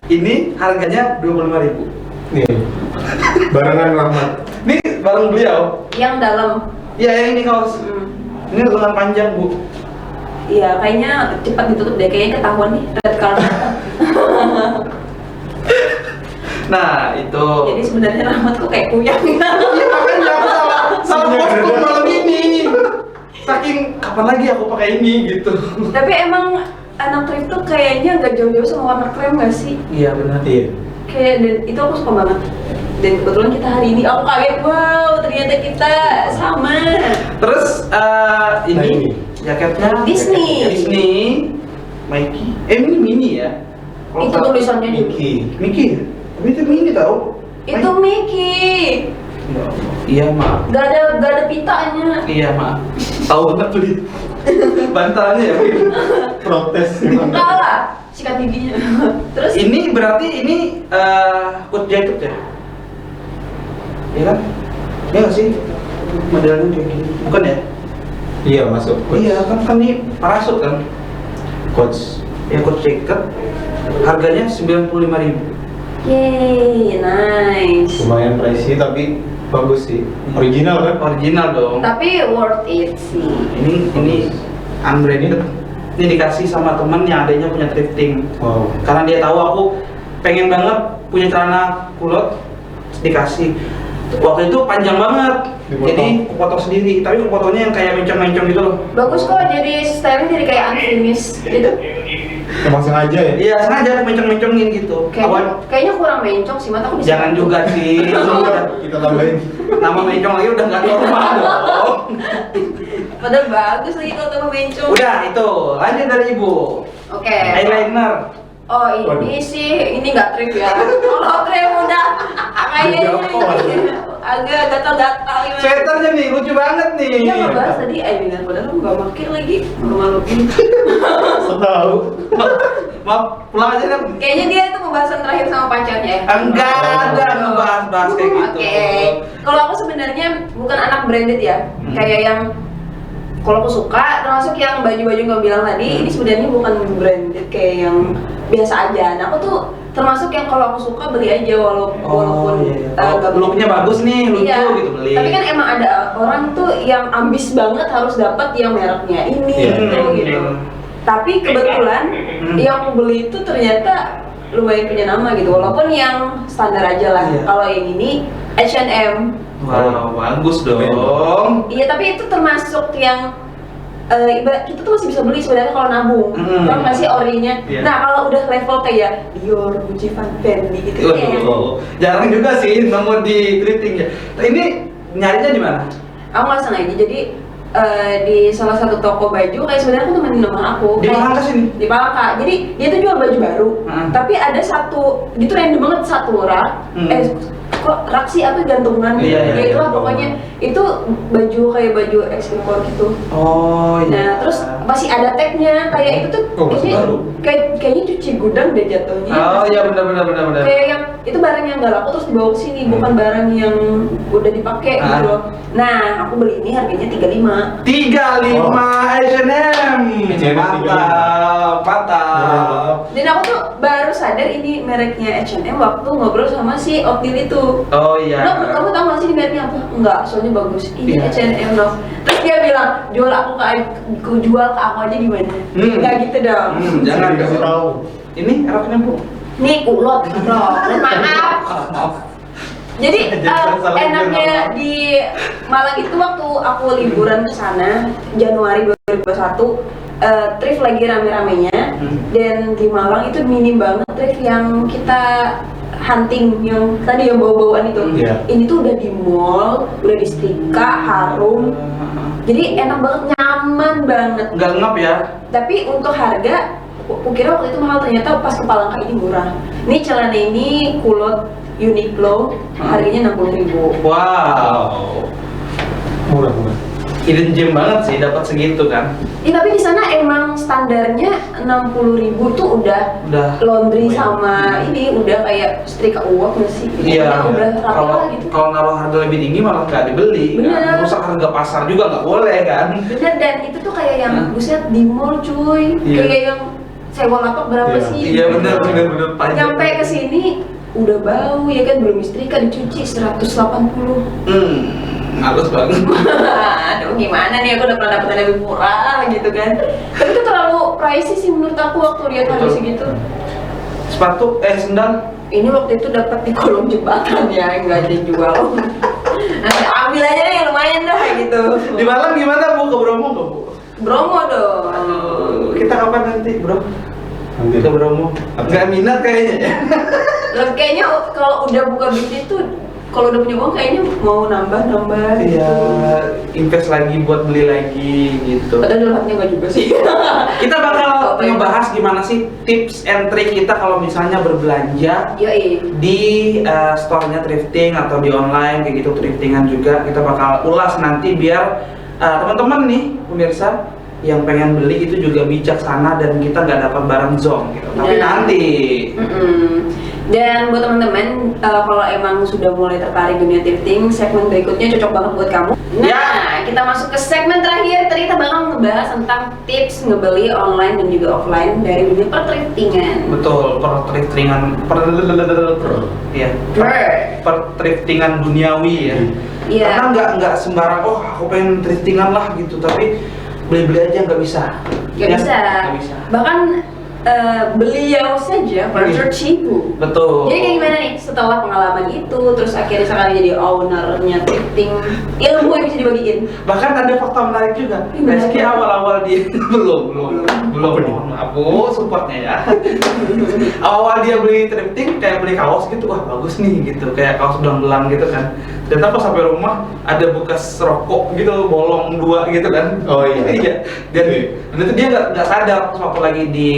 [SPEAKER 2] Ini harganya 25.000.
[SPEAKER 3] Nih. Barengan Rahmat.
[SPEAKER 2] Ini bareng beliau.
[SPEAKER 1] Yang dalam.
[SPEAKER 2] Iya, yang ini kaos. Ini lengan panjang Bu.
[SPEAKER 1] Iya, kayaknya cepat ditutup deh, kayaknya ketahuan nih red carpet.
[SPEAKER 2] Nah itu.
[SPEAKER 1] Jadi sebenarnya rambutku kayak kuyang.
[SPEAKER 2] Iya makanya aku salah kostum malam ini. Saking kapan lagi aku pakai ini gitu.
[SPEAKER 1] Tapi emang anak thrift tuh kayaknya nggak jauh-jauh sama warna krem nggak sih?
[SPEAKER 2] Iya benar.
[SPEAKER 3] Iya.
[SPEAKER 1] Kayak dan itu aku suka banget. Dan kebetulan kita hari ini aku kaget, wow ternyata kita sama.
[SPEAKER 2] Terus ini
[SPEAKER 3] Nah, ini.
[SPEAKER 2] jaketnya
[SPEAKER 1] Disney.
[SPEAKER 2] Disney. Mikey. Ini mini ya. Kalau
[SPEAKER 1] Itu
[SPEAKER 2] tak-
[SPEAKER 1] tulisannya juga.
[SPEAKER 3] Mickey.
[SPEAKER 2] Mickey. Ya? Tapi itu mini tau.
[SPEAKER 1] Itu Mickey.
[SPEAKER 2] Ya Allah. Iya maaf.
[SPEAKER 1] Gak ada pitanya.
[SPEAKER 2] Iya maaf. Tahu nggak beli bantalnya ya.
[SPEAKER 3] Protes emang.
[SPEAKER 1] Enggak lah, sikat giginya. Terus
[SPEAKER 2] Ini berarti ini coat jacket ya? Iya kan? Iya nggak sih? Modelnya kayak gini. Bukan ya?
[SPEAKER 3] Iya, masuk.
[SPEAKER 2] Iya kan ini parasut kan?
[SPEAKER 3] Coach.
[SPEAKER 2] Ya coat jacket. Harganya 95.000.
[SPEAKER 1] yeay, nice.
[SPEAKER 3] Lumayan pricey tapi bagus sih. Original kan?
[SPEAKER 2] Original dong.
[SPEAKER 1] Tapi worth it sih.
[SPEAKER 2] Ini unbranded. Ini dikasih sama temen yang adanya punya thrifting.
[SPEAKER 3] Wow.
[SPEAKER 2] Karena dia tahu aku pengen banget punya celana kulot, dikasih. Waktu itu panjang banget,
[SPEAKER 3] Dipotong.
[SPEAKER 2] jadi aku potong sendiri. Tapi aku potongnya yang kayak mencong-mencong gitu loh.
[SPEAKER 1] Bagus kok, jadi stylenya jadi kayak unfinished gitu.
[SPEAKER 3] Emang sengaja ya?
[SPEAKER 2] Iya sengaja aku mencong-mencongin gitu.
[SPEAKER 1] Kayaknya kurang mencong sih, mata aku bisa.
[SPEAKER 2] Jangan juga sih.
[SPEAKER 3] Kita tambahin.
[SPEAKER 2] Nama mencong lagi udah nggak normal dong.
[SPEAKER 1] Padahal bagus lagi kalau tambah mencong.
[SPEAKER 2] Udah itu, lanjut dari ibu.
[SPEAKER 1] Oke.
[SPEAKER 2] Eyeliner.
[SPEAKER 1] Oh ini sih, ini nggak trip ya. Kalau trip udah kayaknya ini agak gatal-gatal gimana.
[SPEAKER 2] Sweaternya nih lucu banget nih.
[SPEAKER 1] Dia ngebahas tadi eyeliner, padahal aku nggak pakai lagi. Malu-maluin.
[SPEAKER 3] Setahu.
[SPEAKER 2] Maaf, pulang aja deh.
[SPEAKER 1] Kayaknya dia itu pembahasan terakhir sama pacarnya.
[SPEAKER 2] Enggak ada ngebahas-bahas kayak gitu.
[SPEAKER 1] Oke. Kalau aku sebenarnya bukan anak branded ya. Kayak yang kalau aku suka termasuk yang baju-baju nggak bilang tadi ini sebenarnya bukan branded kayak yang biasa aja. Nah aku tuh termasuk yang kalau aku suka beli aja walaupun
[SPEAKER 2] iya.
[SPEAKER 1] nggak beli.
[SPEAKER 2] Looknya bagus nih, lucu
[SPEAKER 1] Iya.
[SPEAKER 2] gitu beli.
[SPEAKER 1] Tapi kan emang ada orang tuh yang ambis banget harus dapat yang mereknya ini
[SPEAKER 3] Iya.
[SPEAKER 1] gitu. Tapi kebetulan yang aku beli itu ternyata lumayan punya nama gitu, walaupun yang standar aja lah.
[SPEAKER 2] Iya.
[SPEAKER 1] Kalau yang ini H&M.
[SPEAKER 2] Wow, bagus dong.
[SPEAKER 1] Iya, tapi itu termasuk yang ibarat kita tuh masih bisa beli sebenarnya kalau nabung. Kalau nggak sih orinya.
[SPEAKER 2] Iya.
[SPEAKER 1] Nah, kalau udah level kayak Dior, Gucci, Fendi gitu kayak.
[SPEAKER 2] Jarang juga sih nemu di thrifting ya. Ini nyarinya di mana?
[SPEAKER 1] Aku nggak sengaja jadi di salah satu toko baju kayak sebenarnya aku temenin teman aku
[SPEAKER 2] Di
[SPEAKER 1] kayak-
[SPEAKER 2] Palangka sini?
[SPEAKER 1] di Palangka. Jadi dia tuh jual baju baru tapi ada satu gitu random banget satu rak kok rak sih apa gantungan
[SPEAKER 2] Iya,
[SPEAKER 1] ya itulah
[SPEAKER 3] gantungan.
[SPEAKER 1] pokoknya itu baju kayak baju ekspor gitu.
[SPEAKER 2] Oh iya.
[SPEAKER 1] Nah terus masih ada tagnya kayak itu tuh
[SPEAKER 3] Oh, masih
[SPEAKER 1] ini
[SPEAKER 3] baru.
[SPEAKER 1] kayaknya cuci gudang deh jatuhnya.
[SPEAKER 2] Oh iya benar.
[SPEAKER 1] Kayak yang itu barang yang nggak laku terus dibawa ke sini bukan barang yang udah dipakai gitu loh. Nah aku beli ini harganya 35.
[SPEAKER 2] 35 H&M. Mantap.
[SPEAKER 1] Dan aku tuh baru sadar ini mereknya H&M waktu ngobrol sama si Optil itu.
[SPEAKER 2] Oh iya.
[SPEAKER 1] Lo, kamu tau gak sih ini mereknya apa? Enggak, soalnya bagus. Ini
[SPEAKER 2] Iya.
[SPEAKER 1] H&M loh. Terus dia bilang, jual ke aku aja gimana? Enggak gitu dong.
[SPEAKER 2] Jangan
[SPEAKER 3] dikasih tahu.
[SPEAKER 2] Ini roknya Bu.
[SPEAKER 1] Nih kulot, bro. Maaf.
[SPEAKER 2] Maaf.
[SPEAKER 1] Jadi
[SPEAKER 2] Jangan salah
[SPEAKER 1] enaknya
[SPEAKER 2] bilang.
[SPEAKER 1] di Malang itu waktu aku liburan ke sana Januari 2021 thrift lagi rame-ramenya dan di Malang itu minim banget thrift yang kita hunting yang tadi yang bau-bauan itu.
[SPEAKER 3] Iya.
[SPEAKER 1] Ini tuh udah di mall, udah di setrika, harum. Jadi enak banget, nyaman banget.
[SPEAKER 2] Nggak ngap ya?
[SPEAKER 1] Tapi untuk harga, kukira waktu itu mahal, ternyata pas ke Palangka ini murah. Ini celana ini kulot Uniqlo, harganya 60.000.
[SPEAKER 2] Wow.
[SPEAKER 3] Murah.
[SPEAKER 2] Hidden gem banget sih dapat segitu kan.
[SPEAKER 1] Tapi di sana emang standarnya 60.000 tuh udah laundry sama ini udah kayak setrika uap nggak sih?
[SPEAKER 2] Iya.
[SPEAKER 1] Udah rapi
[SPEAKER 2] Kalau
[SPEAKER 1] lah gitu.
[SPEAKER 2] kalau naruh harga lebih tinggi malah nggak dibeli.
[SPEAKER 1] Bener.
[SPEAKER 2] Kan? Rusak harga pasar juga nggak boleh kan.
[SPEAKER 1] Bener, dan itu tuh kayak yang buset di mall cuy.
[SPEAKER 2] Iya.
[SPEAKER 1] Kayak yang sewa lapak berapa
[SPEAKER 3] Iya.
[SPEAKER 1] sih?
[SPEAKER 2] Iya bener panjang.
[SPEAKER 1] Nyampe ke sini udah bau ya kan, belum istrika dicuci 180.
[SPEAKER 2] Males banget.
[SPEAKER 1] Aduh gimana nih, aku udah pernah dapet yang lebih murah gitu kan. Tapi itu terlalu pricey sih menurut aku waktu lihat harga
[SPEAKER 2] Betul.
[SPEAKER 1] segitu.
[SPEAKER 2] Sepatu sendal.
[SPEAKER 1] Ini waktu itu dapat di kolom jembatan ya, nggak dijual. Nanti ambil aja deh, lumayan dah kayak gitu.
[SPEAKER 2] Di Malang gimana Bu? Ke Bromo nggak Bu?
[SPEAKER 1] Bromo dong.
[SPEAKER 2] Kita kapan nanti Bro?
[SPEAKER 3] Nanti.
[SPEAKER 2] Ke Bromo. Nggak minat kayaknya ya.
[SPEAKER 1] Terus kayaknya kalau udah buka bisnis tuh, kalau udah punya uang kayaknya mau nambah gitu.
[SPEAKER 2] Iya, invest lagi buat beli lagi gitu.
[SPEAKER 1] Padahal dalam hatinya nggak juga sih.
[SPEAKER 2] Kita bakal
[SPEAKER 1] Apa yang-
[SPEAKER 2] ngebahas gimana sih tips and trick kita kalau misalnya berbelanja
[SPEAKER 1] Yoi.
[SPEAKER 2] di store-nya thrifting atau di online kayak gitu, thriftingan juga. Kita bakal ulas nanti biar teman-teman nih pemirsa yang pengen beli itu juga bijaksana dan kita nggak dapat barang zonk gitu. Tapi
[SPEAKER 1] Nah.
[SPEAKER 2] nanti
[SPEAKER 1] Dan buat teman-teman, kalau emang sudah mulai tertarik dunia thrifting, segmen berikutnya cocok banget buat kamu. Nah,
[SPEAKER 2] Ya.
[SPEAKER 1] kita masuk ke segmen terakhir. Tadi kita bakal ngebahas tentang tips ngebeli online dan juga offline dari dunia perthriftingan.
[SPEAKER 2] betul per-thriftingan ya per-thriftingan duniawi ya.
[SPEAKER 1] Iya.
[SPEAKER 2] Karena nggak sembarang aku pengen thriftingan lah gitu, tapi beli-beli aja nggak bisa.
[SPEAKER 1] Gak
[SPEAKER 2] Ya,
[SPEAKER 1] bisa.
[SPEAKER 2] nggak bisa.
[SPEAKER 1] Bahkan beliau saja furniture cipu.
[SPEAKER 2] Betul.
[SPEAKER 1] Jadi kayak gimana nih setelah pengalaman itu, terus akhirnya sekarang jadi ownernya thrifting, ilmu yang bisa dibagiin.
[SPEAKER 2] Bahkan ada fakta menarik juga.
[SPEAKER 1] Gimana?
[SPEAKER 2] Reski awal-awal dia belum
[SPEAKER 3] Apa nih?
[SPEAKER 2] mohon maaf Bu, supportnya ya. Awal dia beli thrifting kayak beli kaos gitu, wah bagus nih gitu, kayak kaos belang-belang gitu kan. Ternyata pas sampai rumah ada bekas rokok gitu, bolong 2 gitu kan.
[SPEAKER 3] Oh iya.
[SPEAKER 2] Iya. Dan itu dia nggak sadar pas waktu lagi di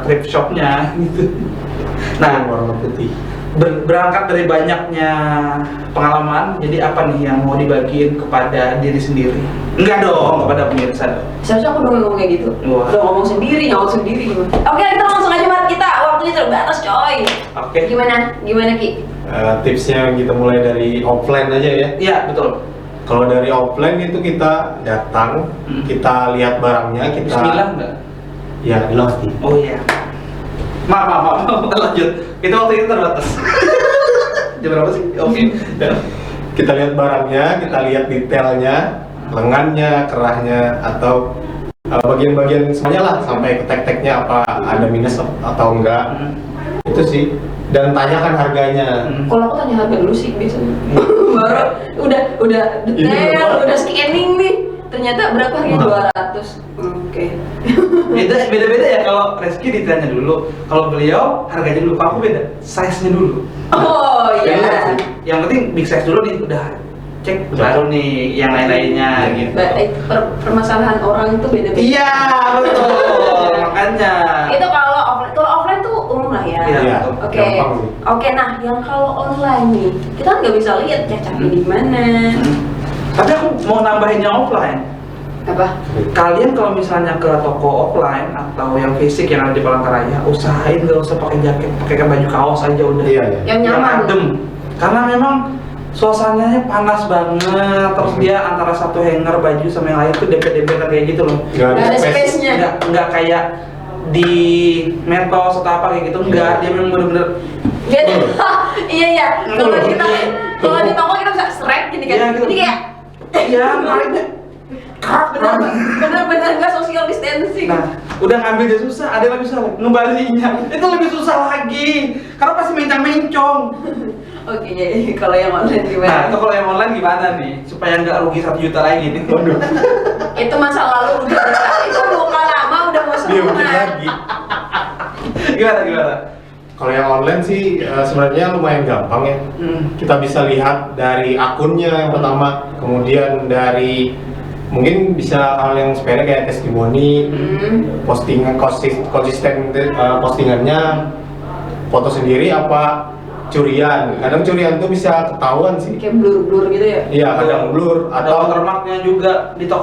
[SPEAKER 2] thrift shopnya gitu. Nah,
[SPEAKER 3] warna putih.
[SPEAKER 2] berangkat dari banyaknya pengalaman, jadi apa nih yang mau dibagiin kepada diri sendiri? Enggak dong, kepada pemirsa dong.
[SPEAKER 1] Seharusnya aku dong ngomong kayak gitu.
[SPEAKER 2] Wah.
[SPEAKER 1] Udah ngomong sendiri, nyaut sendiri gimana? Oke, kita langsung aja Mat, kita waktunya terbatas coy.
[SPEAKER 2] Oke.
[SPEAKER 1] Gimana Ki?
[SPEAKER 3] Tipsnya kita mulai dari offline aja ya.
[SPEAKER 2] Iya, betul.
[SPEAKER 3] Kalau dari offline itu kita datang, kita lihat barangnya, kita
[SPEAKER 2] Bismillah enggak?
[SPEAKER 3] ya dilatih.
[SPEAKER 2] Oh iya. Maaf, lanjut. Itu waktu itu terbatas. Jam berapa sih? Oke.
[SPEAKER 3] Kita lihat barangnya, kita lihat detailnya, lengannya, kerahnya, atau bagian-bagian semuanya lah, sampai ke tek-teknya apa ada minus atau enggak. Itu sih. Dan tanyakan harganya.
[SPEAKER 1] Kalau aku tanya harga dulu sih biasanya. Baru udah detail, udah scanning nih. Ternyata berapa harganya? 200. Oke.
[SPEAKER 2] Beda-beda ya, kalau Reski ditanya dulu, kalau beliau harganya dulu, kalau aku beda, size-nya dulu.
[SPEAKER 1] Oh iya.
[SPEAKER 2] Yang penting big size dulu nih, udah cek baru nih yang lain-lainnya gitu.
[SPEAKER 1] Permasalahan orang itu beda-beda.
[SPEAKER 2] Iya, betul. Makanya.
[SPEAKER 1] Itu kalau offline tuh umum lah ya.
[SPEAKER 2] Iya.
[SPEAKER 1] Oke. Oke, nah yang kalau online nih, kita kan nggak bisa lihat cacatnya di mana.
[SPEAKER 2] Tapi aku mau nambahin yang offline.
[SPEAKER 1] Apa?
[SPEAKER 2] Kalian kalau misalnya ke toko offline atau yang fisik yang ada di Palangkaraya, usahain nggak usah pakai jaket, pakai baju kaos aja udah.
[SPEAKER 3] Iya, iya.
[SPEAKER 1] Yang nyaman.
[SPEAKER 2] adem. Karena memang suasananya panas banget, terus dia antara satu hanger baju sama yang lain tuh dempet-dempetan kayak gitu loh.
[SPEAKER 3] Nggak
[SPEAKER 1] Nggak ada space-nya.
[SPEAKER 2] Nggak kayak di Metos atau apa kayak gitu, enggak. Dia memang bener-bener
[SPEAKER 1] Gitu. Iya. Kalau di toko kita bisa srek gini kan.
[SPEAKER 2] Iya, gitu.
[SPEAKER 1] Ini kayak
[SPEAKER 2] iya, makanya
[SPEAKER 1] bener-bener nggak social distancing.
[SPEAKER 2] nah, udah ngambil dia susah, ada yang lebih susah ngembalinya. Itu lebih susah lagi, karena pasti mencong-mencong.
[SPEAKER 1] Oke, kalau yang online
[SPEAKER 2] Nah,
[SPEAKER 1] gimana?
[SPEAKER 2] itu kalau yang online gimana nih? Supaya nggak rugi 1 juta lagi nih.
[SPEAKER 3] Waduh.
[SPEAKER 1] Itu masa lalu udah itu luka lama udah mau
[SPEAKER 3] Dia mungkin
[SPEAKER 1] sembuh.
[SPEAKER 3] lagi.
[SPEAKER 2] Gimana?
[SPEAKER 3] Kalau yang online sih sebenarnya lumayan gampang ya. Kita bisa lihat dari akunnya yang pertama, kemudian dari mungkin bisa hal yang sepele kayak testimoni, postingan konsisten postingannya, foto sendiri apa curian. Kadang curian tuh bisa ketahuan sih.
[SPEAKER 1] Kayak blur gitu ya.
[SPEAKER 3] Iya, kadang blur
[SPEAKER 2] Ada
[SPEAKER 3] atau
[SPEAKER 2] watermarknya juga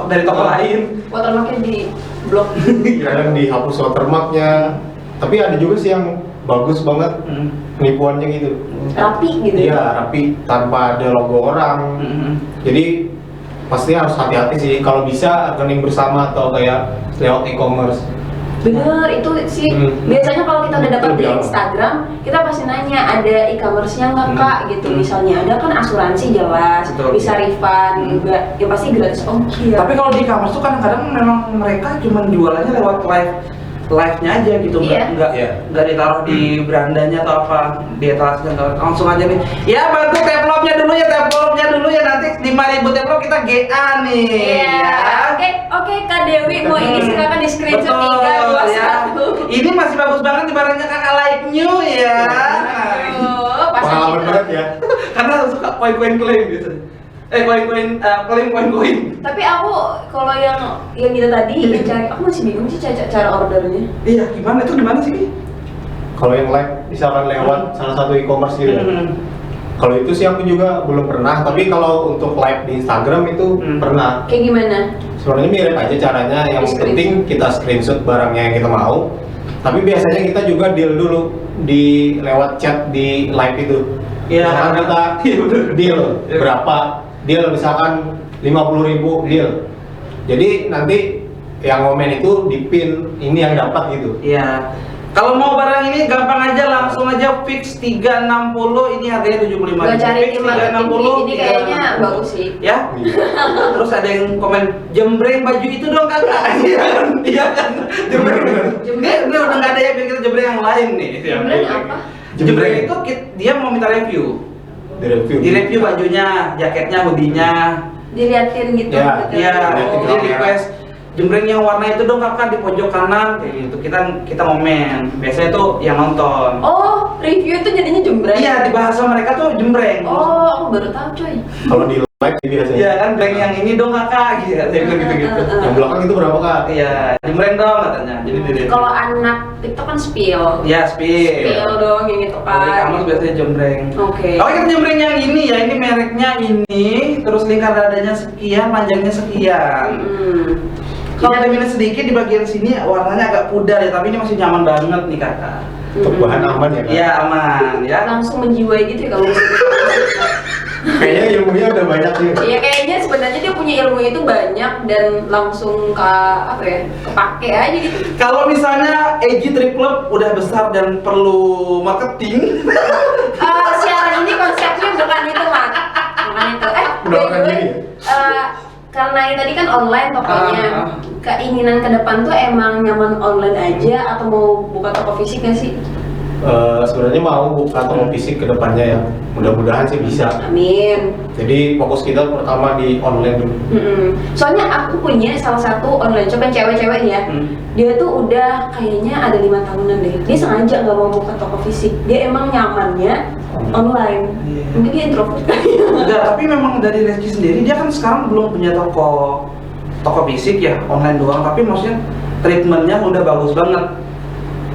[SPEAKER 2] dari toko lain.
[SPEAKER 1] Watermarknya di blok.
[SPEAKER 3] kadang dihapus watermarknya. Tapi ada juga sih yang bagus banget penipuannya gitu.
[SPEAKER 1] Rapi gitu.
[SPEAKER 3] Iya, rapi tanpa ada logo orang. Jadi pasti harus hati-hati sih. Kalau bisa rekening bersama atau kayak lewat e-commerce.
[SPEAKER 1] Bener, itu sih biasanya kalau kita udah dapat
[SPEAKER 3] Itu
[SPEAKER 1] di
[SPEAKER 3] lebih aman.
[SPEAKER 1] Instagram, kita pasti nanya ada e-commerce-nya nggak kak gitu. Misalnya ada kan asuransi jelas,
[SPEAKER 2] Betul.
[SPEAKER 1] bisa refund, enggak, ya pasti gratis ongkir.
[SPEAKER 2] Tapi kalau di e-commerce tuh kadang-kadang memang mereka cuma jualannya lewat live-nya aja gitu,
[SPEAKER 1] Iya.
[SPEAKER 2] nggak ditaruh di berandanya atau apa, di etalase langsung aja nih. Ya bantu teplopnya dulu ya, nanti 5.000 teplop kita GA nih.
[SPEAKER 1] Iya,
[SPEAKER 2] ya.
[SPEAKER 1] oke Kak Dewi mau ini silakan di screenshot 3, 2,
[SPEAKER 2] ya.
[SPEAKER 1] 1.
[SPEAKER 2] Ini masih bagus banget di barangnya kakak like new ya.
[SPEAKER 1] Aduh, pas
[SPEAKER 3] Pengalaman
[SPEAKER 1] gitu.
[SPEAKER 3] banget ya.
[SPEAKER 2] Karena suka koin-koin klaim gitu. Klaim koin-koin.
[SPEAKER 1] Tapi aku kalau yang itu tadi yang cari, aku masih bingung sih cara ordernya.
[SPEAKER 2] Iya, gimana itu gimana sih?
[SPEAKER 3] Kalau yang live misalkan lewat salah satu e-commerce gitu. Kalau itu sih aku juga belum pernah, tapi kalau untuk live di Instagram itu pernah.
[SPEAKER 1] Kayak gimana?
[SPEAKER 3] Sebenarnya mirip aja caranya, yang penting kita screenshot barangnya yang kita mau. Tapi biasanya kita juga deal dulu di lewat chat di live itu.
[SPEAKER 2] Iya.
[SPEAKER 3] Misalkan kita deal berapa? Deal misalkan 50.000 deal. Jadi nanti yang komen itu dipin ini yang dapat gitu.
[SPEAKER 2] Iya. Kalau mau barang ini gampang aja, langsung aja fix 360, ini harganya 75.000.
[SPEAKER 1] Gak cari
[SPEAKER 2] Fix
[SPEAKER 1] di marketing
[SPEAKER 2] 360,
[SPEAKER 1] ini kayaknya bagus sih.
[SPEAKER 2] Ya. Terus ada yang komen jembreng baju itu dong kakak. Iya kan? Jembreng. Ini udah nggak ada ya, biar kita jembreng yang lain nih.
[SPEAKER 1] Jembreng apa?
[SPEAKER 2] Jembreng itu dia mau minta review. Di review bajunya, jaketnya, hoodie-nya.
[SPEAKER 1] Diliatin gitu.
[SPEAKER 3] Ya,
[SPEAKER 1] gitu.
[SPEAKER 2] Iya,
[SPEAKER 3] Diliatin
[SPEAKER 2] dia
[SPEAKER 3] kamera.
[SPEAKER 2] request jembreng yang warna itu dong kakak di pojok kanan kayak gitu. Kita ngomen. Biasanya tuh yang nonton.
[SPEAKER 1] Oh, review itu jadinya jembreng.
[SPEAKER 2] Iya, di bahasa mereka tuh jembreng.
[SPEAKER 1] Oh, aku baru tahu coy.
[SPEAKER 3] Kalau di live sih biasanya.
[SPEAKER 2] Iya kan, jembreng yang ini dong kakak gitu. Gitu.
[SPEAKER 3] Yang belakang itu berapa kak?
[SPEAKER 2] Iya, jembreng dong katanya. Jadi dia.
[SPEAKER 1] Kalau anak TikTok kan spill.
[SPEAKER 2] Iya, spill.
[SPEAKER 1] Spill dong kayak gitu
[SPEAKER 2] Kalau di
[SPEAKER 1] kan.
[SPEAKER 2] kamus biasanya jembreng.
[SPEAKER 1] Oke.
[SPEAKER 2] Oh, kita jembreng yang ini ya, ini mereknya ini, terus lingkar dadanya sekian, panjangnya sekian. Ini ada minus sedikit di bagian sini, warnanya agak pudar ya, tapi ini masih nyaman banget nih kakak.
[SPEAKER 3] Untuk bahan aman ya kak?
[SPEAKER 2] Iya aman ya.
[SPEAKER 1] Langsung menjiwai gitu ya kalau
[SPEAKER 3] Kayaknya ilmunya udah banyak sih.
[SPEAKER 1] Iya kayaknya sebenarnya dia punya ilmu itu banyak dan langsung kepake aja gitu.
[SPEAKER 2] Kalau misalnya AG Trip Club udah besar dan perlu marketing,
[SPEAKER 1] Siaran ini konsepnya bukan itu Mat. Bukan itu.
[SPEAKER 3] Udah
[SPEAKER 1] by the
[SPEAKER 3] bukan
[SPEAKER 1] way,
[SPEAKER 3] gini
[SPEAKER 1] karena ini tadi kan online tokonya. Keinginan ke depan tuh emang nyaman online aja atau mau buka toko fisik nggak sih?
[SPEAKER 3] Sebenarnya mau buka toko fisik ke depannya ya. Mudah-mudahan sih bisa.
[SPEAKER 1] Amin.
[SPEAKER 3] Jadi fokus kita pertama di online dulu.
[SPEAKER 1] Soalnya aku punya salah satu online shop yang cewek-cewek nih ya. Dia tuh udah kayaknya ada 5 tahunan deh. Dia sengaja nggak mau buka toko fisik. Dia emang nyamannya online.
[SPEAKER 2] Iya.
[SPEAKER 1] Mungkin dia introvert.
[SPEAKER 2] enggak, tapi memang dari Reski sendiri dia kan sekarang belum punya toko fisik ya, online doang, tapi maksudnya treatmentnya udah bagus banget.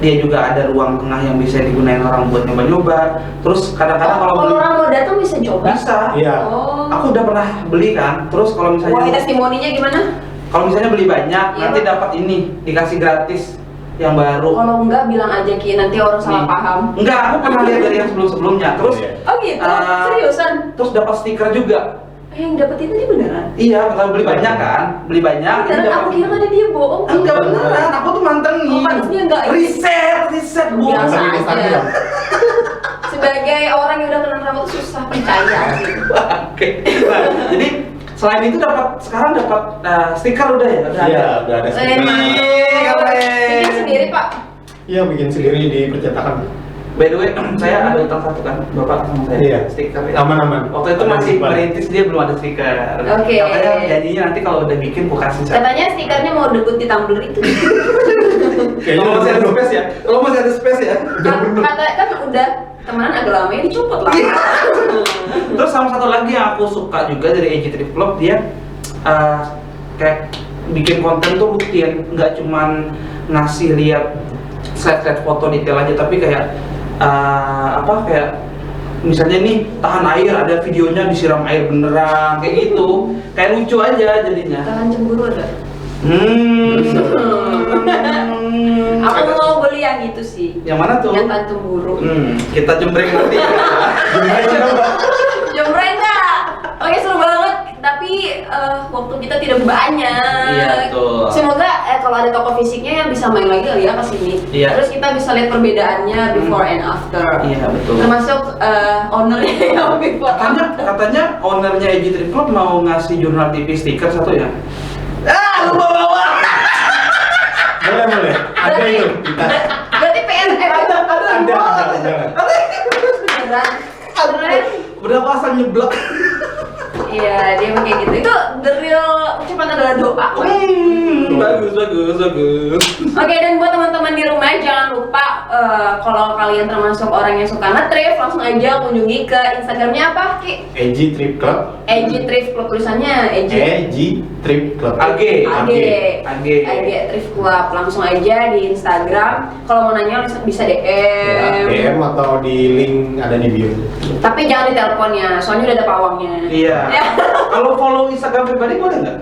[SPEAKER 2] Dia juga ada ruang tengah yang bisa digunain orang buat nyoba-nyoba. Terus kadang-kadang kalau beli,
[SPEAKER 1] orang mau datang bisa coba.
[SPEAKER 2] bisa.
[SPEAKER 3] Iya.
[SPEAKER 1] Oh.
[SPEAKER 2] Aku udah pernah beli kan. Terus kalau
[SPEAKER 1] Wah,
[SPEAKER 2] misalnya
[SPEAKER 1] testimoninya gimana?
[SPEAKER 2] kalau misalnya beli banyak,
[SPEAKER 1] Iya.
[SPEAKER 2] nanti dapat ini, dikasih gratis yang baru.
[SPEAKER 1] Kalau enggak bilang aja Ki, nanti orang salah
[SPEAKER 2] Nih.
[SPEAKER 1] paham.
[SPEAKER 2] Enggak, aku pernah lihat dari yang sebelum-sebelumnya. Terus
[SPEAKER 3] Iya.
[SPEAKER 1] Oh gitu, seriusan?
[SPEAKER 2] terus dapat stiker juga.
[SPEAKER 1] Yang dapet itu dia beneran?
[SPEAKER 2] Iya, kalau beli banyak kan, beli banyak. ini
[SPEAKER 1] Beneran,
[SPEAKER 2] dapat
[SPEAKER 1] aku kira
[SPEAKER 2] ini.
[SPEAKER 1] ada dia bohong.
[SPEAKER 2] Enggak beneran, aku tuh mantengin.
[SPEAKER 1] Oh, pantasnya enggak.
[SPEAKER 2] Riset bu.
[SPEAKER 1] Biasa
[SPEAKER 3] Mantengin
[SPEAKER 1] aja.
[SPEAKER 3] Instagram.
[SPEAKER 1] Sebagai orang yang udah kenal Rama tuh susah percaya sih.
[SPEAKER 2] Oke. Nah, jadi selain itu sekarang dapat stiker udah ya, udah
[SPEAKER 3] Iya,
[SPEAKER 2] ada.
[SPEAKER 3] udah ada
[SPEAKER 1] Eh,
[SPEAKER 3] stiker.
[SPEAKER 1] mantap.
[SPEAKER 2] Keren.
[SPEAKER 1] Bikin sendiri Pak.
[SPEAKER 3] Iya, bikin sendiri di percetakan.
[SPEAKER 2] By the way, saya ada utang satu kan, bapak sama saya.
[SPEAKER 3] Iya.
[SPEAKER 2] Stiker ya.
[SPEAKER 3] Aman-aman.
[SPEAKER 2] Waktu itu
[SPEAKER 3] Ada
[SPEAKER 2] masih
[SPEAKER 3] simpan.
[SPEAKER 2] merintis, dia belum ada stiker.
[SPEAKER 1] Oke.
[SPEAKER 2] Katanya janjinya nanti kalau udah bikin aku kasih saya.
[SPEAKER 1] Katanya stikernya mau debut di Tumblr itu.
[SPEAKER 3] Kayaknya
[SPEAKER 2] Kalau masih ada
[SPEAKER 3] udah
[SPEAKER 2] space ya, kalau masih ada space ya.
[SPEAKER 1] Kata kan udah temenan agak lama ya dicopot lah.
[SPEAKER 2] Terus sama satu lagi yang aku suka juga dari AG Trip Club, dia kayak bikin konten tuh rutin, nggak cuman ngasih lihat slide foto detail aja, tapi kayak kayak misalnya nih tahan air, ada videonya disiram air beneran kayak gitu, kayak lucu aja jadinya.
[SPEAKER 1] Tahan cemburu ada. Aku
[SPEAKER 2] Ada-
[SPEAKER 1] mau beli yang itu sih.
[SPEAKER 2] Yang mana tuh?
[SPEAKER 1] Yang tahan cemburu.
[SPEAKER 2] Kita jembreng nanti.
[SPEAKER 1] Jembreng nggak? Oke seru banget. Tapi waktu kita tidak banyak.
[SPEAKER 2] Iya, betul.
[SPEAKER 1] Semoga kalau ada toko fisiknya yang bisa main lagi kali ya ke sini.
[SPEAKER 2] Iya.
[SPEAKER 1] Terus kita bisa lihat perbedaannya before and after.
[SPEAKER 2] Iya, betul.
[SPEAKER 1] Termasuk ownernya yang before after.
[SPEAKER 2] Katanya ownernya AG Trip Club mau ngasih jurnal TV stiker satu ya. Lu bawa.
[SPEAKER 3] Boleh. Ada itu. Kita.
[SPEAKER 1] Berarti PNS
[SPEAKER 3] Ada.
[SPEAKER 1] beneran. Beneran.
[SPEAKER 2] Berapa asal nyeblak?
[SPEAKER 1] Iya, dia kayak gitu. Itu the real ucapan adalah doa.
[SPEAKER 2] Bagus.
[SPEAKER 1] Oke, dan buat teman-teman di rumah jangan lupa kalau kalian termasuk orang yang suka nge-thrift, langsung aja kunjungi ke Instagramnya apa, Ki?
[SPEAKER 3] AG Trip Club.
[SPEAKER 1] AG Thrift Club, tulisannya AG
[SPEAKER 3] Trip Club.
[SPEAKER 2] AG.
[SPEAKER 1] Thrift Club. Langsung aja di Instagram. Kalau mau nanya bisa
[SPEAKER 3] Ya,
[SPEAKER 1] DM.
[SPEAKER 3] DM atau di link ada di bio.
[SPEAKER 1] Tapi jangan di teleponnya, soalnya udah ada pawangnya.
[SPEAKER 2] Iya. Kalau follow Instagram pribadi boleh nggak?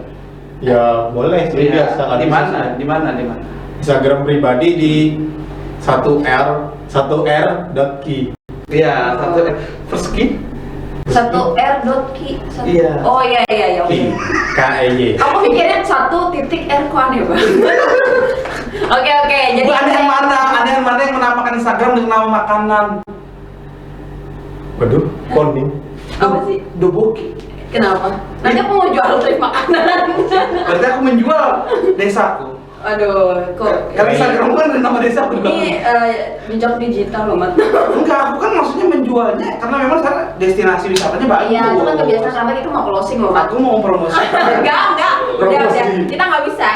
[SPEAKER 3] Ya boleh sih biasa kan.
[SPEAKER 2] Di mana?
[SPEAKER 3] Instagram pribadi di 1r.ki.
[SPEAKER 2] Iya, satu first key.
[SPEAKER 1] 1R.ki.
[SPEAKER 2] Iya.
[SPEAKER 1] Oh iya.
[SPEAKER 3] Ki. KEY.
[SPEAKER 1] Aku mikirnya 1.R kok aneh banget. Oke, jadi
[SPEAKER 2] Ada yang mana yang menamakan Instagram dengan nama makanan?
[SPEAKER 3] Waduh, koning.
[SPEAKER 1] Apa sih?
[SPEAKER 2] Doboki.
[SPEAKER 1] Kenapa? Nanti aku mau jual thrift makanan.
[SPEAKER 2] Berarti aku menjual desaku.
[SPEAKER 1] Aduh, kok
[SPEAKER 2] Karena Instagram kan ada nama desaku juga.
[SPEAKER 1] ini jejak digital loh, Mat.
[SPEAKER 2] Enggak, aku kan maksudnya menjualnya karena memang sekarang destinasi wisatanya bagus.
[SPEAKER 1] Iya, itu kan kebiasaan sama itu mau closing loh, Mat.
[SPEAKER 2] Aku mau promosi.
[SPEAKER 1] Enggak. Udah.
[SPEAKER 3] Promosi.
[SPEAKER 1] Kita nggak bisa.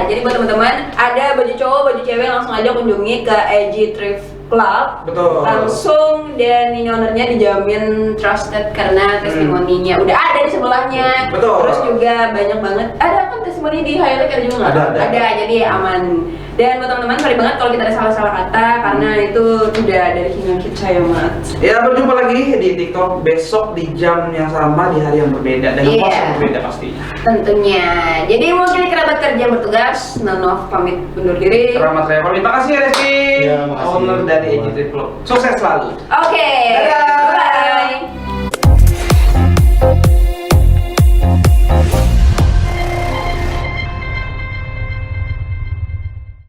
[SPEAKER 1] Jadi buat teman-teman, ada baju cowok, baju cewek langsung aja kunjungi ke AG Thrift Club.
[SPEAKER 2] Betul.
[SPEAKER 1] Langsung dan ini ownernya dijamin trusted karena testimoninya udah ada di sebelahnya.
[SPEAKER 2] Betul.
[SPEAKER 1] Terus juga banyak banget. Ada kan testimoni di highlight ada juga nggak?
[SPEAKER 2] Ada.
[SPEAKER 1] Jadi aman. Dan buat teman-teman sorry banget kalau kita ada salah-salah kata karena itu udah dari penyakit saya, Mat.
[SPEAKER 2] Ya, berjumpa lagi di TikTok besok di jam yang sama di hari yang berbeda dan
[SPEAKER 1] Iya.
[SPEAKER 2] pos yang berbeda pastinya.
[SPEAKER 1] Tentunya. Jadi mungkin kerabat kerja bertugas, Nanof pamit undur diri.
[SPEAKER 2] Selamat pamit. Terima kasih Reski,
[SPEAKER 3] Iya, makasih.
[SPEAKER 2] owner dari AG Trip Club. Sukses selalu.
[SPEAKER 1] Oke.
[SPEAKER 2] Dadah.